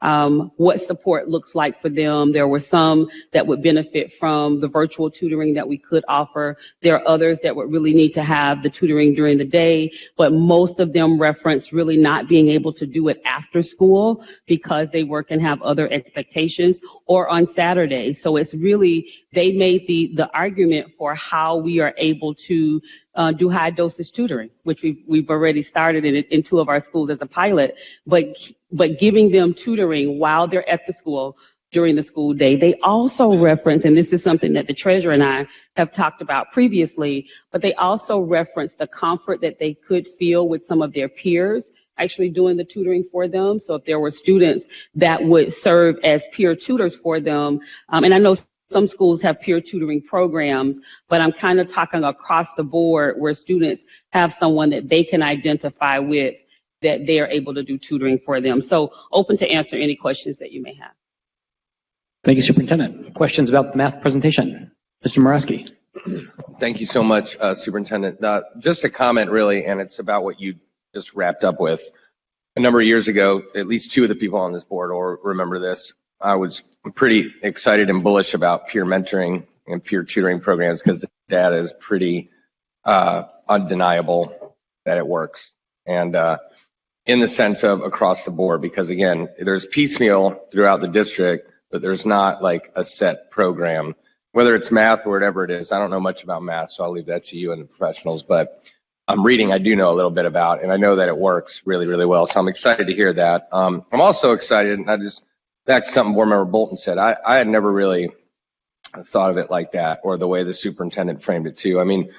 what support looks like for them. There were some that would benefit from the virtual tutoring that we could offer. There are others that would really need to have the tutoring during the day, but most of them reference really not being able to do it after school because they work and have other expectations, or on Saturdays. So it's really, they made the argument for how we are able to do high dosage tutoring, which we've already started in 2 of our schools as a pilot, but giving them tutoring while they're at the school during the school day. They also reference, and this is something that the treasurer and I have talked about previously, but they also reference the comfort that they could feel with some of their peers actually doing the tutoring for them. So if there were students that would serve as peer tutors for them, and I know some schools have peer tutoring programs, but I'm kind of talking across the board where students have someone that they can identify with that they are able to do tutoring for them. So open to answer any questions that you may have. Thank you, Superintendent. Questions about the math presentation? Mr. Morawski. Thank you so much, Superintendent. Just a comment, really, and it's about what you just wrapped up with. A number of years ago, at least 2 of the people on this board will remember this. I was pretty excited and bullish about peer mentoring and peer tutoring programs because the data is pretty undeniable that it works. And in the sense of across the board, because again, there's piecemeal throughout the district, but there's not like a set program, whether it's math or whatever it is. I don't know much about math, so I'll leave that to you and the professionals, but reading I do know a little bit about, and I know that it works really, really well. So I'm excited to hear that. I'm also excited, and back to something Board Member Bolton said, I had never really thought of it like that, or the way the superintendent framed it too. I mean,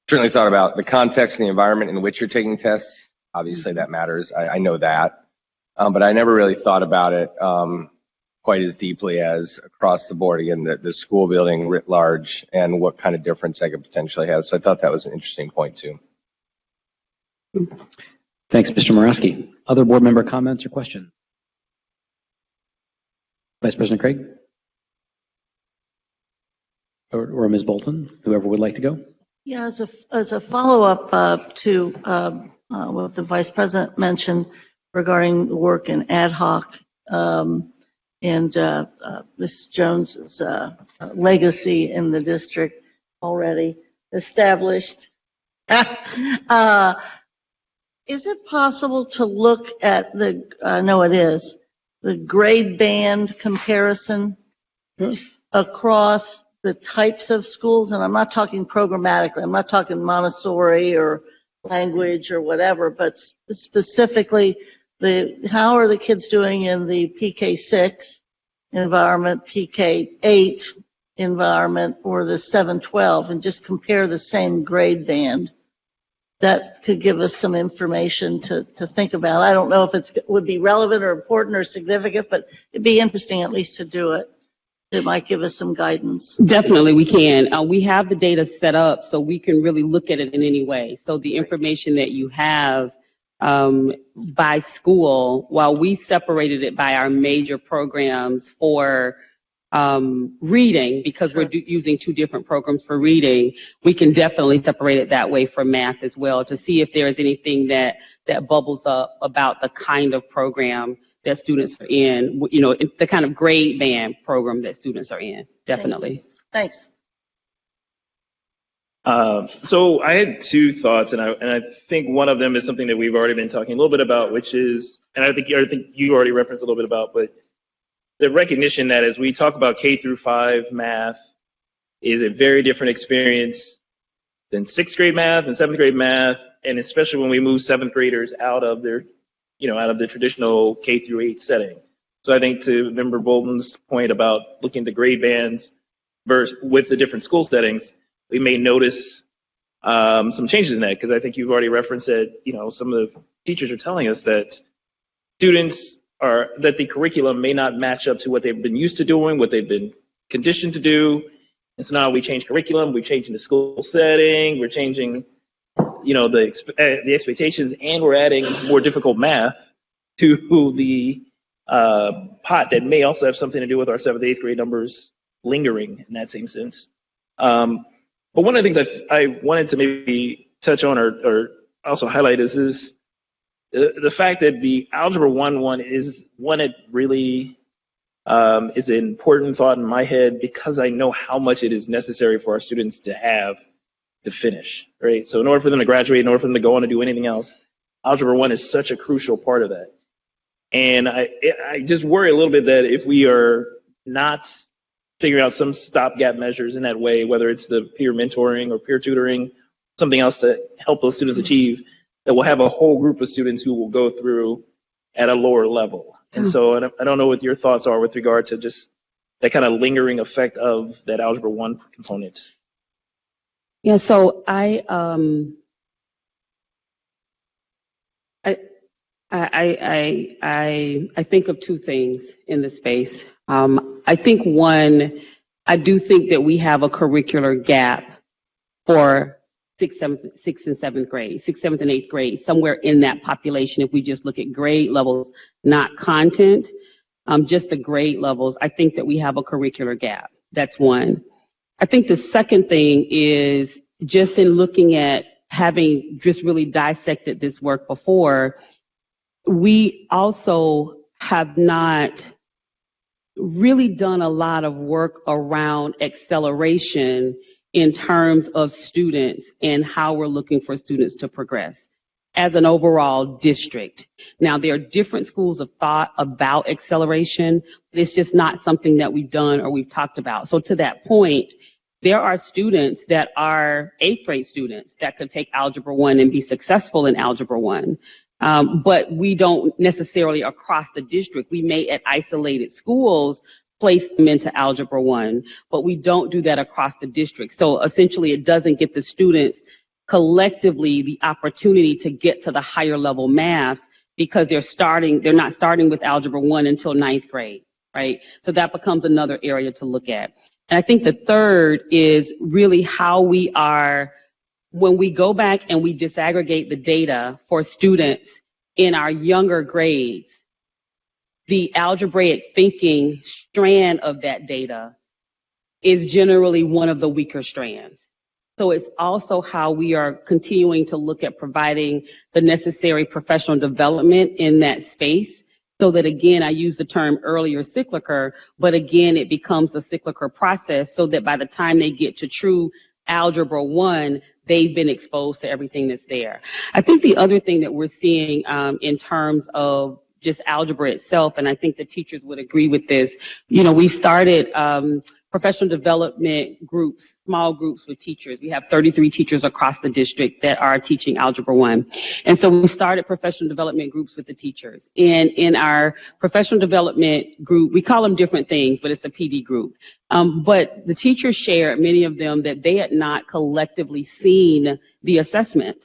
certainly thought about the context and the environment in which you're taking tests. Obviously that matters. I know that. But I never really thought about it quite as deeply as across the board, again, the school building writ large and what kind of difference that could potentially have. So I thought that was an interesting point too. Thanks, Mr. Morawski. Other board member comments or questions? Vice President Craig? Or Ms. Bolton, whoever would like to go. Yeah, as a follow-up to what the Vice President mentioned regarding the work in ad hoc and Ms. Jones's legacy in the district already established. Is it possible to look at the grade band comparison across the types of schools? And I'm not talking programmatically. I'm not talking Montessori or language or whatever, but specifically how are the kids doing in the PK6 environment, PK8 environment, or the 712, and just compare the same grade band. That could give us some information to think about. I don't know if it would be relevant or important or significant, but it'd be interesting at least to do it. It might give us some guidance. Definitely, we can. We have the data set up so we can really look at it in any way. So the information that you have by school, while we separated it by our major programs for reading, because we're using 2 different programs for reading, we can definitely separate it that way for math as well to see if there is anything that bubbles up about the kind of program that students are in, the kind of grade band program that students are in, definitely. Thanks. So I had two thoughts, and I think one of them is something that we've already been talking a little bit about, which is, and I think you already referenced a little bit about, but the recognition that as we talk about K through 5 math is a very different experience than sixth grade math and seventh grade math, and especially when we move seventh graders out of their, out of the traditional K through 8 setting. So I think to Member Bolton's point about looking at the grade bands versus with the different school settings, we may notice some changes in that, because I think you've already referenced that, some of the teachers are telling us that that the curriculum may not match up to what they've been used to doing, what they've been conditioned to do. And so now we change curriculum, we're changing the school setting, we're changing, the expectations, and we're adding more difficult math to the pot that may also have something to do with our 7th, 8th grade numbers lingering in that same sense. But one of the things I wanted to maybe touch on or also highlight is the fact that the Algebra 1 is one that really is an important thought in my head, because I know how much it is necessary for our students to have to finish, right? So in order for them to graduate, in order for them to go on to do anything else, Algebra 1 is such a crucial part of that. And I just worry a little bit that if we are not figuring out some stopgap measures in that way, whether it's the peer mentoring or peer tutoring, something else to help those students achieve, that we'll have a whole group of students who will go through at a lower level. And so I don't know what your thoughts are with regard to just that kind of lingering effect of that Algebra 1 component. Yeah, so I think of two things in this space. I think one, I do think that we have a curricular gap for sixth and seventh grade, 6th, 7th, and 8th grade, somewhere in that population. If we just look at grade levels, not content, just the grade levels, I think that we have a curricular gap. That's one. I think the second thing is, just in looking at having just really dissected this work before, we also have not really done a lot of work around acceleration in terms of students and how we're looking for students to progress as an overall district. Now, there are different schools of thought about acceleration, but it's just not something that we've done or we've talked about. So to that point, there are students that are 8th grade students that could take Algebra 1 and be successful in Algebra 1. But we don't necessarily across the district. We may at isolated schools place them into Algebra 1, but we don't do that across the district. So essentially it doesn't get the students collectively the opportunity to get to the higher level maths, because they're not starting with Algebra 1 until 9th grade, right? So that becomes another area to look at. And I think the third is really how we are, when we go back and we disaggregate the data for students in our younger grades, the algebraic thinking strand of that data is generally one of the weaker strands. So it's also how we are continuing to look at providing the necessary professional development in that space, so that, again, I used the term earlier cyclical, but again, it becomes a cyclical process, so that by the time they get to true Algebra 1, they've been exposed to everything that's there. I think the other thing that we're seeing in terms of just algebra itself, and I think the teachers would agree with this, we started professional development groups, small groups with teachers. We have 33 teachers across the district that are teaching Algebra 1. And so we started professional development groups with the teachers. And in our professional development group, we call them different things, but it's a PD group. But the teachers shared, many of them, that they had not collectively seen the assessment.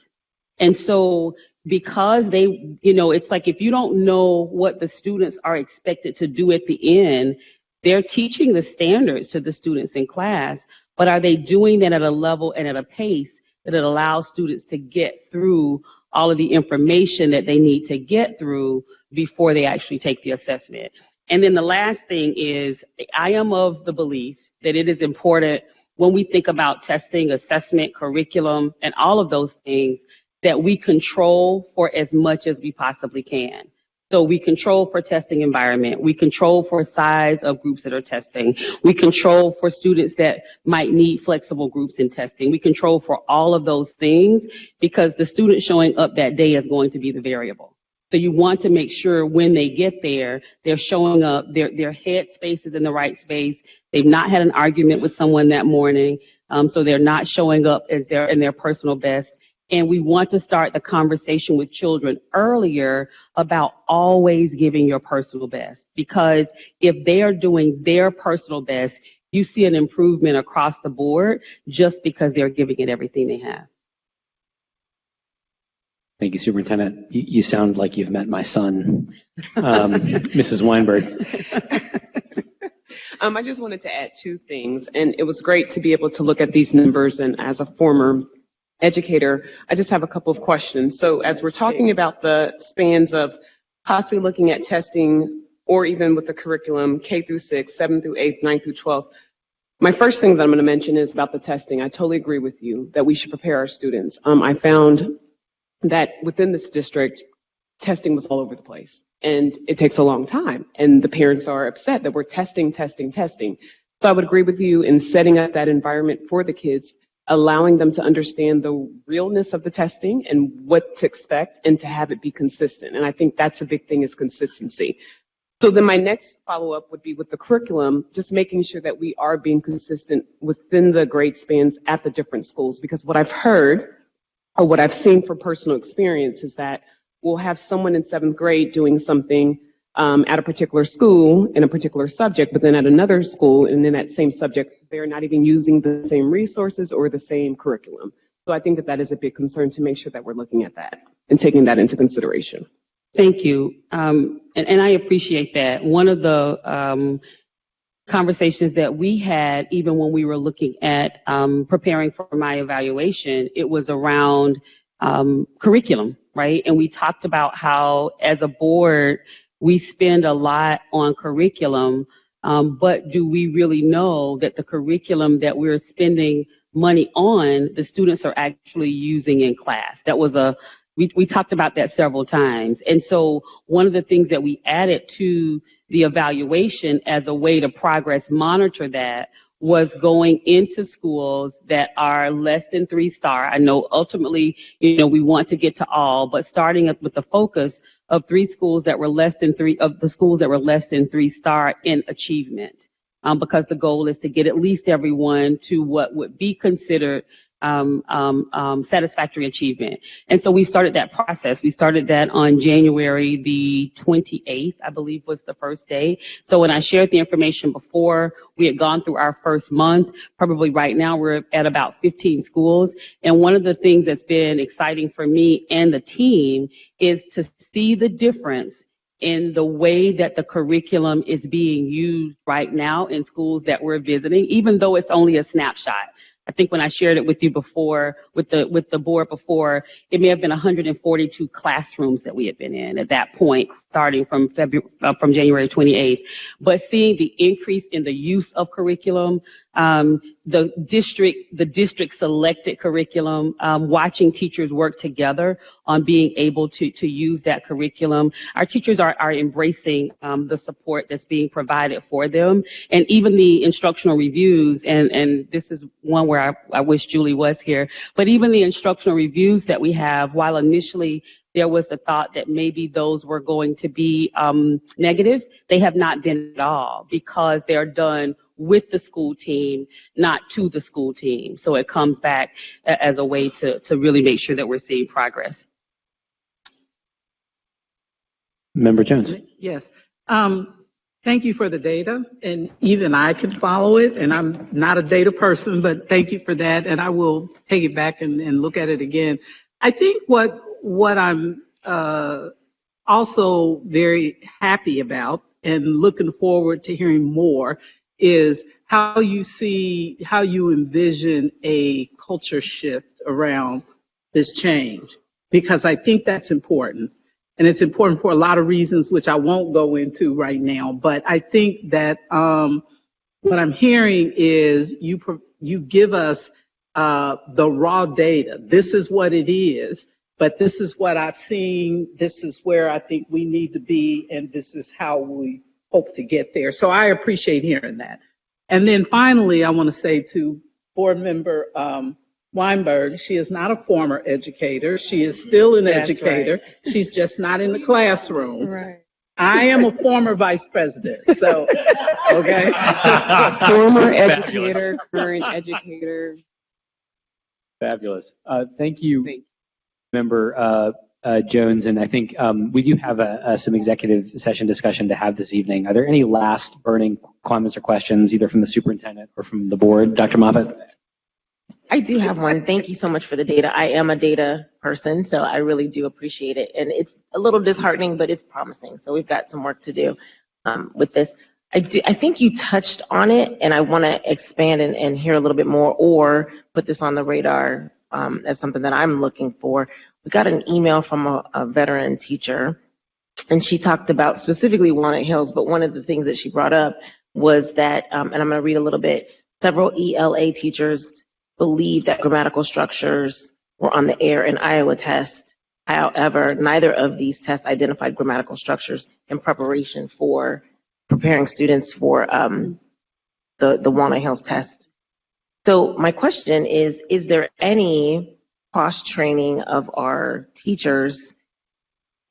And so because they, it's like if you don't know what the students are expected to do at the end, they're teaching the standards to the students in class, but are they doing that at a level and at a pace that it allows students to get through all of the information that they need to get through before they actually take the assessment? And then the last thing is, I am of the belief that it is important when we think about testing, assessment, curriculum, and all of those things, that we control for as much as we possibly can. So we control for testing environment. We control for size of groups that are testing. We control for students that might need flexible groups in testing. We control for all of those things because the student showing up that day is going to be the variable. So you want to make sure when they get there, they're showing up, their head space is in the right space. They've not had an argument with someone that morning. So they're not showing up as in their personal best. And we want to start the conversation with children earlier about always giving your personal best. Because if they are doing their personal best, you see an improvement across the board just because they're giving it everything they have. Thank you, Superintendent. You sound like you've met my son, Mrs. Weinberg. I just wanted to add two things, and it was great to be able to look at these numbers. And as a former educator, I just have a couple of questions. So as we're talking about the spans of possibly looking at testing, or even with the curriculum, K through 6, 7 through 8, 9 through 12, my first thing that I'm going to mention is about the testing. I totally agree with you that we should prepare our students. I found that within this district, testing was all over the place. And it takes a long time. And the parents are upset that we're testing. So I would agree with you in setting up that environment for the kids, allowing them to understand the realness of the testing and what to expect and to have it be consistent. And I think that's a big thing, is consistency. So then my next follow-up would be with the curriculum, just making sure that we are being consistent within the grade spans at the different schools. Because what I've heard, or what I've seen from personal experience, is that we'll have someone in 7th grade doing something at a particular school in a particular subject, but then at another school and in that same subject, they're not even using the same resources or the same curriculum. So I think that that is a big concern, to make sure that we're looking at that and taking that into consideration. Thank you. And I appreciate that. One of the conversations that we had, even when we were looking at preparing for my evaluation, it was around curriculum, right? And we talked about how, as a board, we spend a lot on curriculum, but do we really know that the curriculum that we're spending money on, the students are actually using in class? That was we talked about that several times. And so one of the things that we added to the evaluation as a way to progress monitor that was going into schools that are less than 3-star. I know ultimately, we want to get to all, but starting up with the focus of 3 schools that were less than 3-star in achievement, because the goal is to get at least everyone to what would be considered satisfactory achievement. And so we started that process. We started that on January the 28th, I believe was the first day. So when I shared the information before, we had gone through our first month. Probably right now we're at about 15 schools. And one of the things that's been exciting for me and the team is to see the difference in the way that the curriculum is being used right now in schools that we're visiting, even though it's only a snapshot. I think when I shared it with you before, with the board before, it may have been 142 classrooms that we had been in at that point, starting from January 28th. But seeing the increase in the use of curriculum, the district selected curriculum, watching teachers work together on being able to use that curriculum. Our teachers are embracing the support that's being provided for them, and even the instructional reviews, and this is one where I wish Julie was here, but even the instructional reviews that we have, while initially there was the thought that maybe those were going to be negative, they have not been at all, because they're done with the school team, not to the school team. So it comes back as a way to really make sure that we're seeing progress. Member Jones. Yes. Thank you for the data, and even I can follow it, and I'm not a data person, but thank you for that, and I will take it back and look at it again. I think what I'm also very happy about and looking forward to hearing more is how you envision a culture shift around this change, because I think that's important. And it's important for a lot of reasons, which I won't go into right now. But I think that what I'm hearing is you give us the raw data. This is what it is. but this is what I've seen. This is where I think we need to be, and this is how we hope to get there. So I appreciate hearing that. And then finally, I want to say to Board Member Weinberg, she is not a former educator. She is still an educator. Right. She's just not in the classroom. Right. I am a former vice president, so, okay. Former educator, current educator. Fabulous. Thank you, Member Jones. And I think we do have some executive session discussion to have this evening. Are there any last burning comments or questions, either from the superintendent or from the board? Dr. Moffitt? I do have one. Thank you so much for the data. I am a data person, so I really do appreciate it. And it's a little disheartening, but it's promising. So we've got some work to do with this. I think you touched on it, and I want to expand and hear a little bit more, or put this on the radar as something that I'm looking for. We got an email from a veteran teacher, and she talked about specifically Walnut Hills, but one of the things that she brought up was that, and I'm going to read a little bit, several ELA teachers believe that grammatical structures were on the air in Iowa test. However, neither of these tests identified grammatical structures in preparation for preparing students for the Walnut Hills test. So my question is there any cross-training of our teachers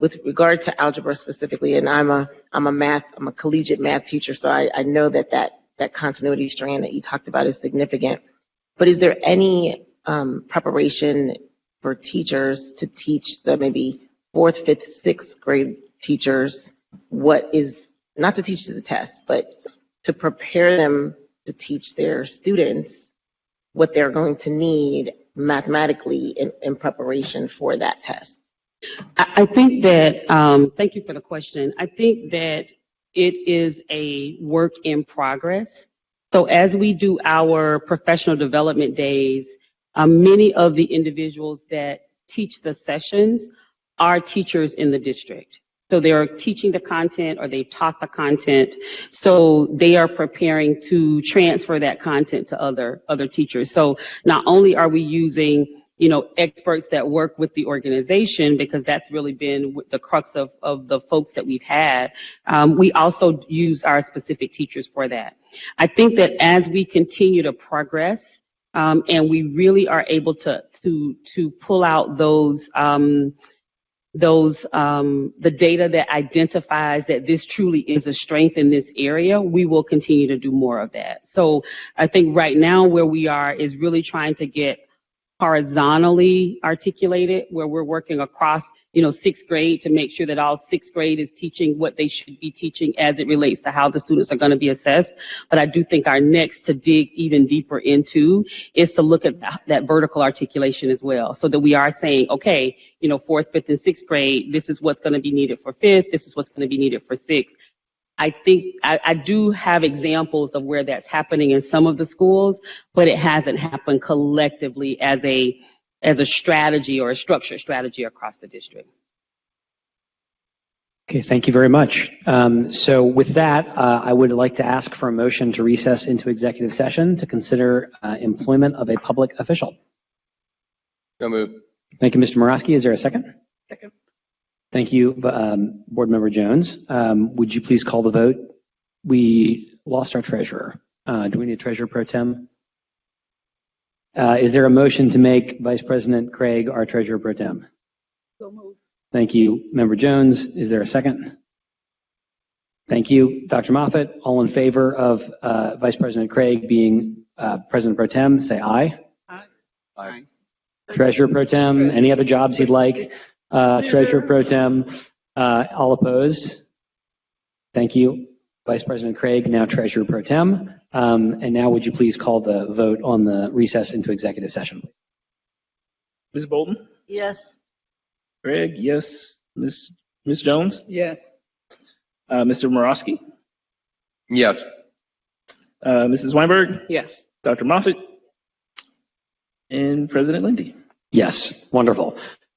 with regard to algebra specifically? And I'm a collegiate math teacher, so I know that continuity strand that you talked about is significant. But is there any preparation for teachers to teach the maybe 4th, 5th, 6th grade teachers what is, not to teach to the test, but to prepare them to teach their students what they're going to need mathematically in preparation for that test? I think that, thank you for the question. I think that it is a work in progress. So as we do our professional development days, many of the individuals that teach the sessions are teachers in the district. So they are teaching the content, or they've taught the content. So they are preparing to transfer that content to other teachers. So not only are we using experts that work with the organization, because that's really been the crux of the folks that we've had. We also use our specific teachers for that. I think that as we continue to progress, and we really are able to pull out the data that identifies that this truly is a strength in this area, we will continue to do more of that. So I think right now where we are is really trying to get horizontally articulated, where we're working across, 6th grade to make sure that all 6th grade is teaching what they should be teaching as it relates to how the students are going to be assessed. But I do think our next to dig even deeper into is to look at that vertical articulation as well, so that we are saying, okay, 4th, 5th, and 6th grade, this is what's going to be needed for 5th, this is what's going to be needed for 6th. I think I do have examples of where that's happening in some of the schools, but it hasn't happened collectively as a strategy or a structured strategy across the district. Okay, thank you very much. So with that, I would like to ask for a motion to recess into executive session to consider employment of a public official. So moved. Thank you, Mr. Morawski. Is there a second? Second. Thank you, Board Member Jones. Would you please call the vote? We lost our treasurer. Do we need a treasurer pro tem? Is there a motion to make Vice President Craig our treasurer pro tem? So moved. Thank you, Member Jones. Is there a second? Thank you, Dr. Moffitt. All in favor of Vice President Craig being President pro tem, say aye. Aye. Aye. Treasurer pro tem, any other jobs he'd like? Treasurer pro tem, all opposed? Thank you. Vice President Craig, now Treasurer pro tem. And now would you please call the vote on the recess into executive session? Ms. Bolton? Yes. Craig, yes. Ms. Jones? Yes. Mr. Morawski? Yes. Mrs. Weinberg? Yes. Dr. Moffitt? And President Lindy? Yes, wonderful.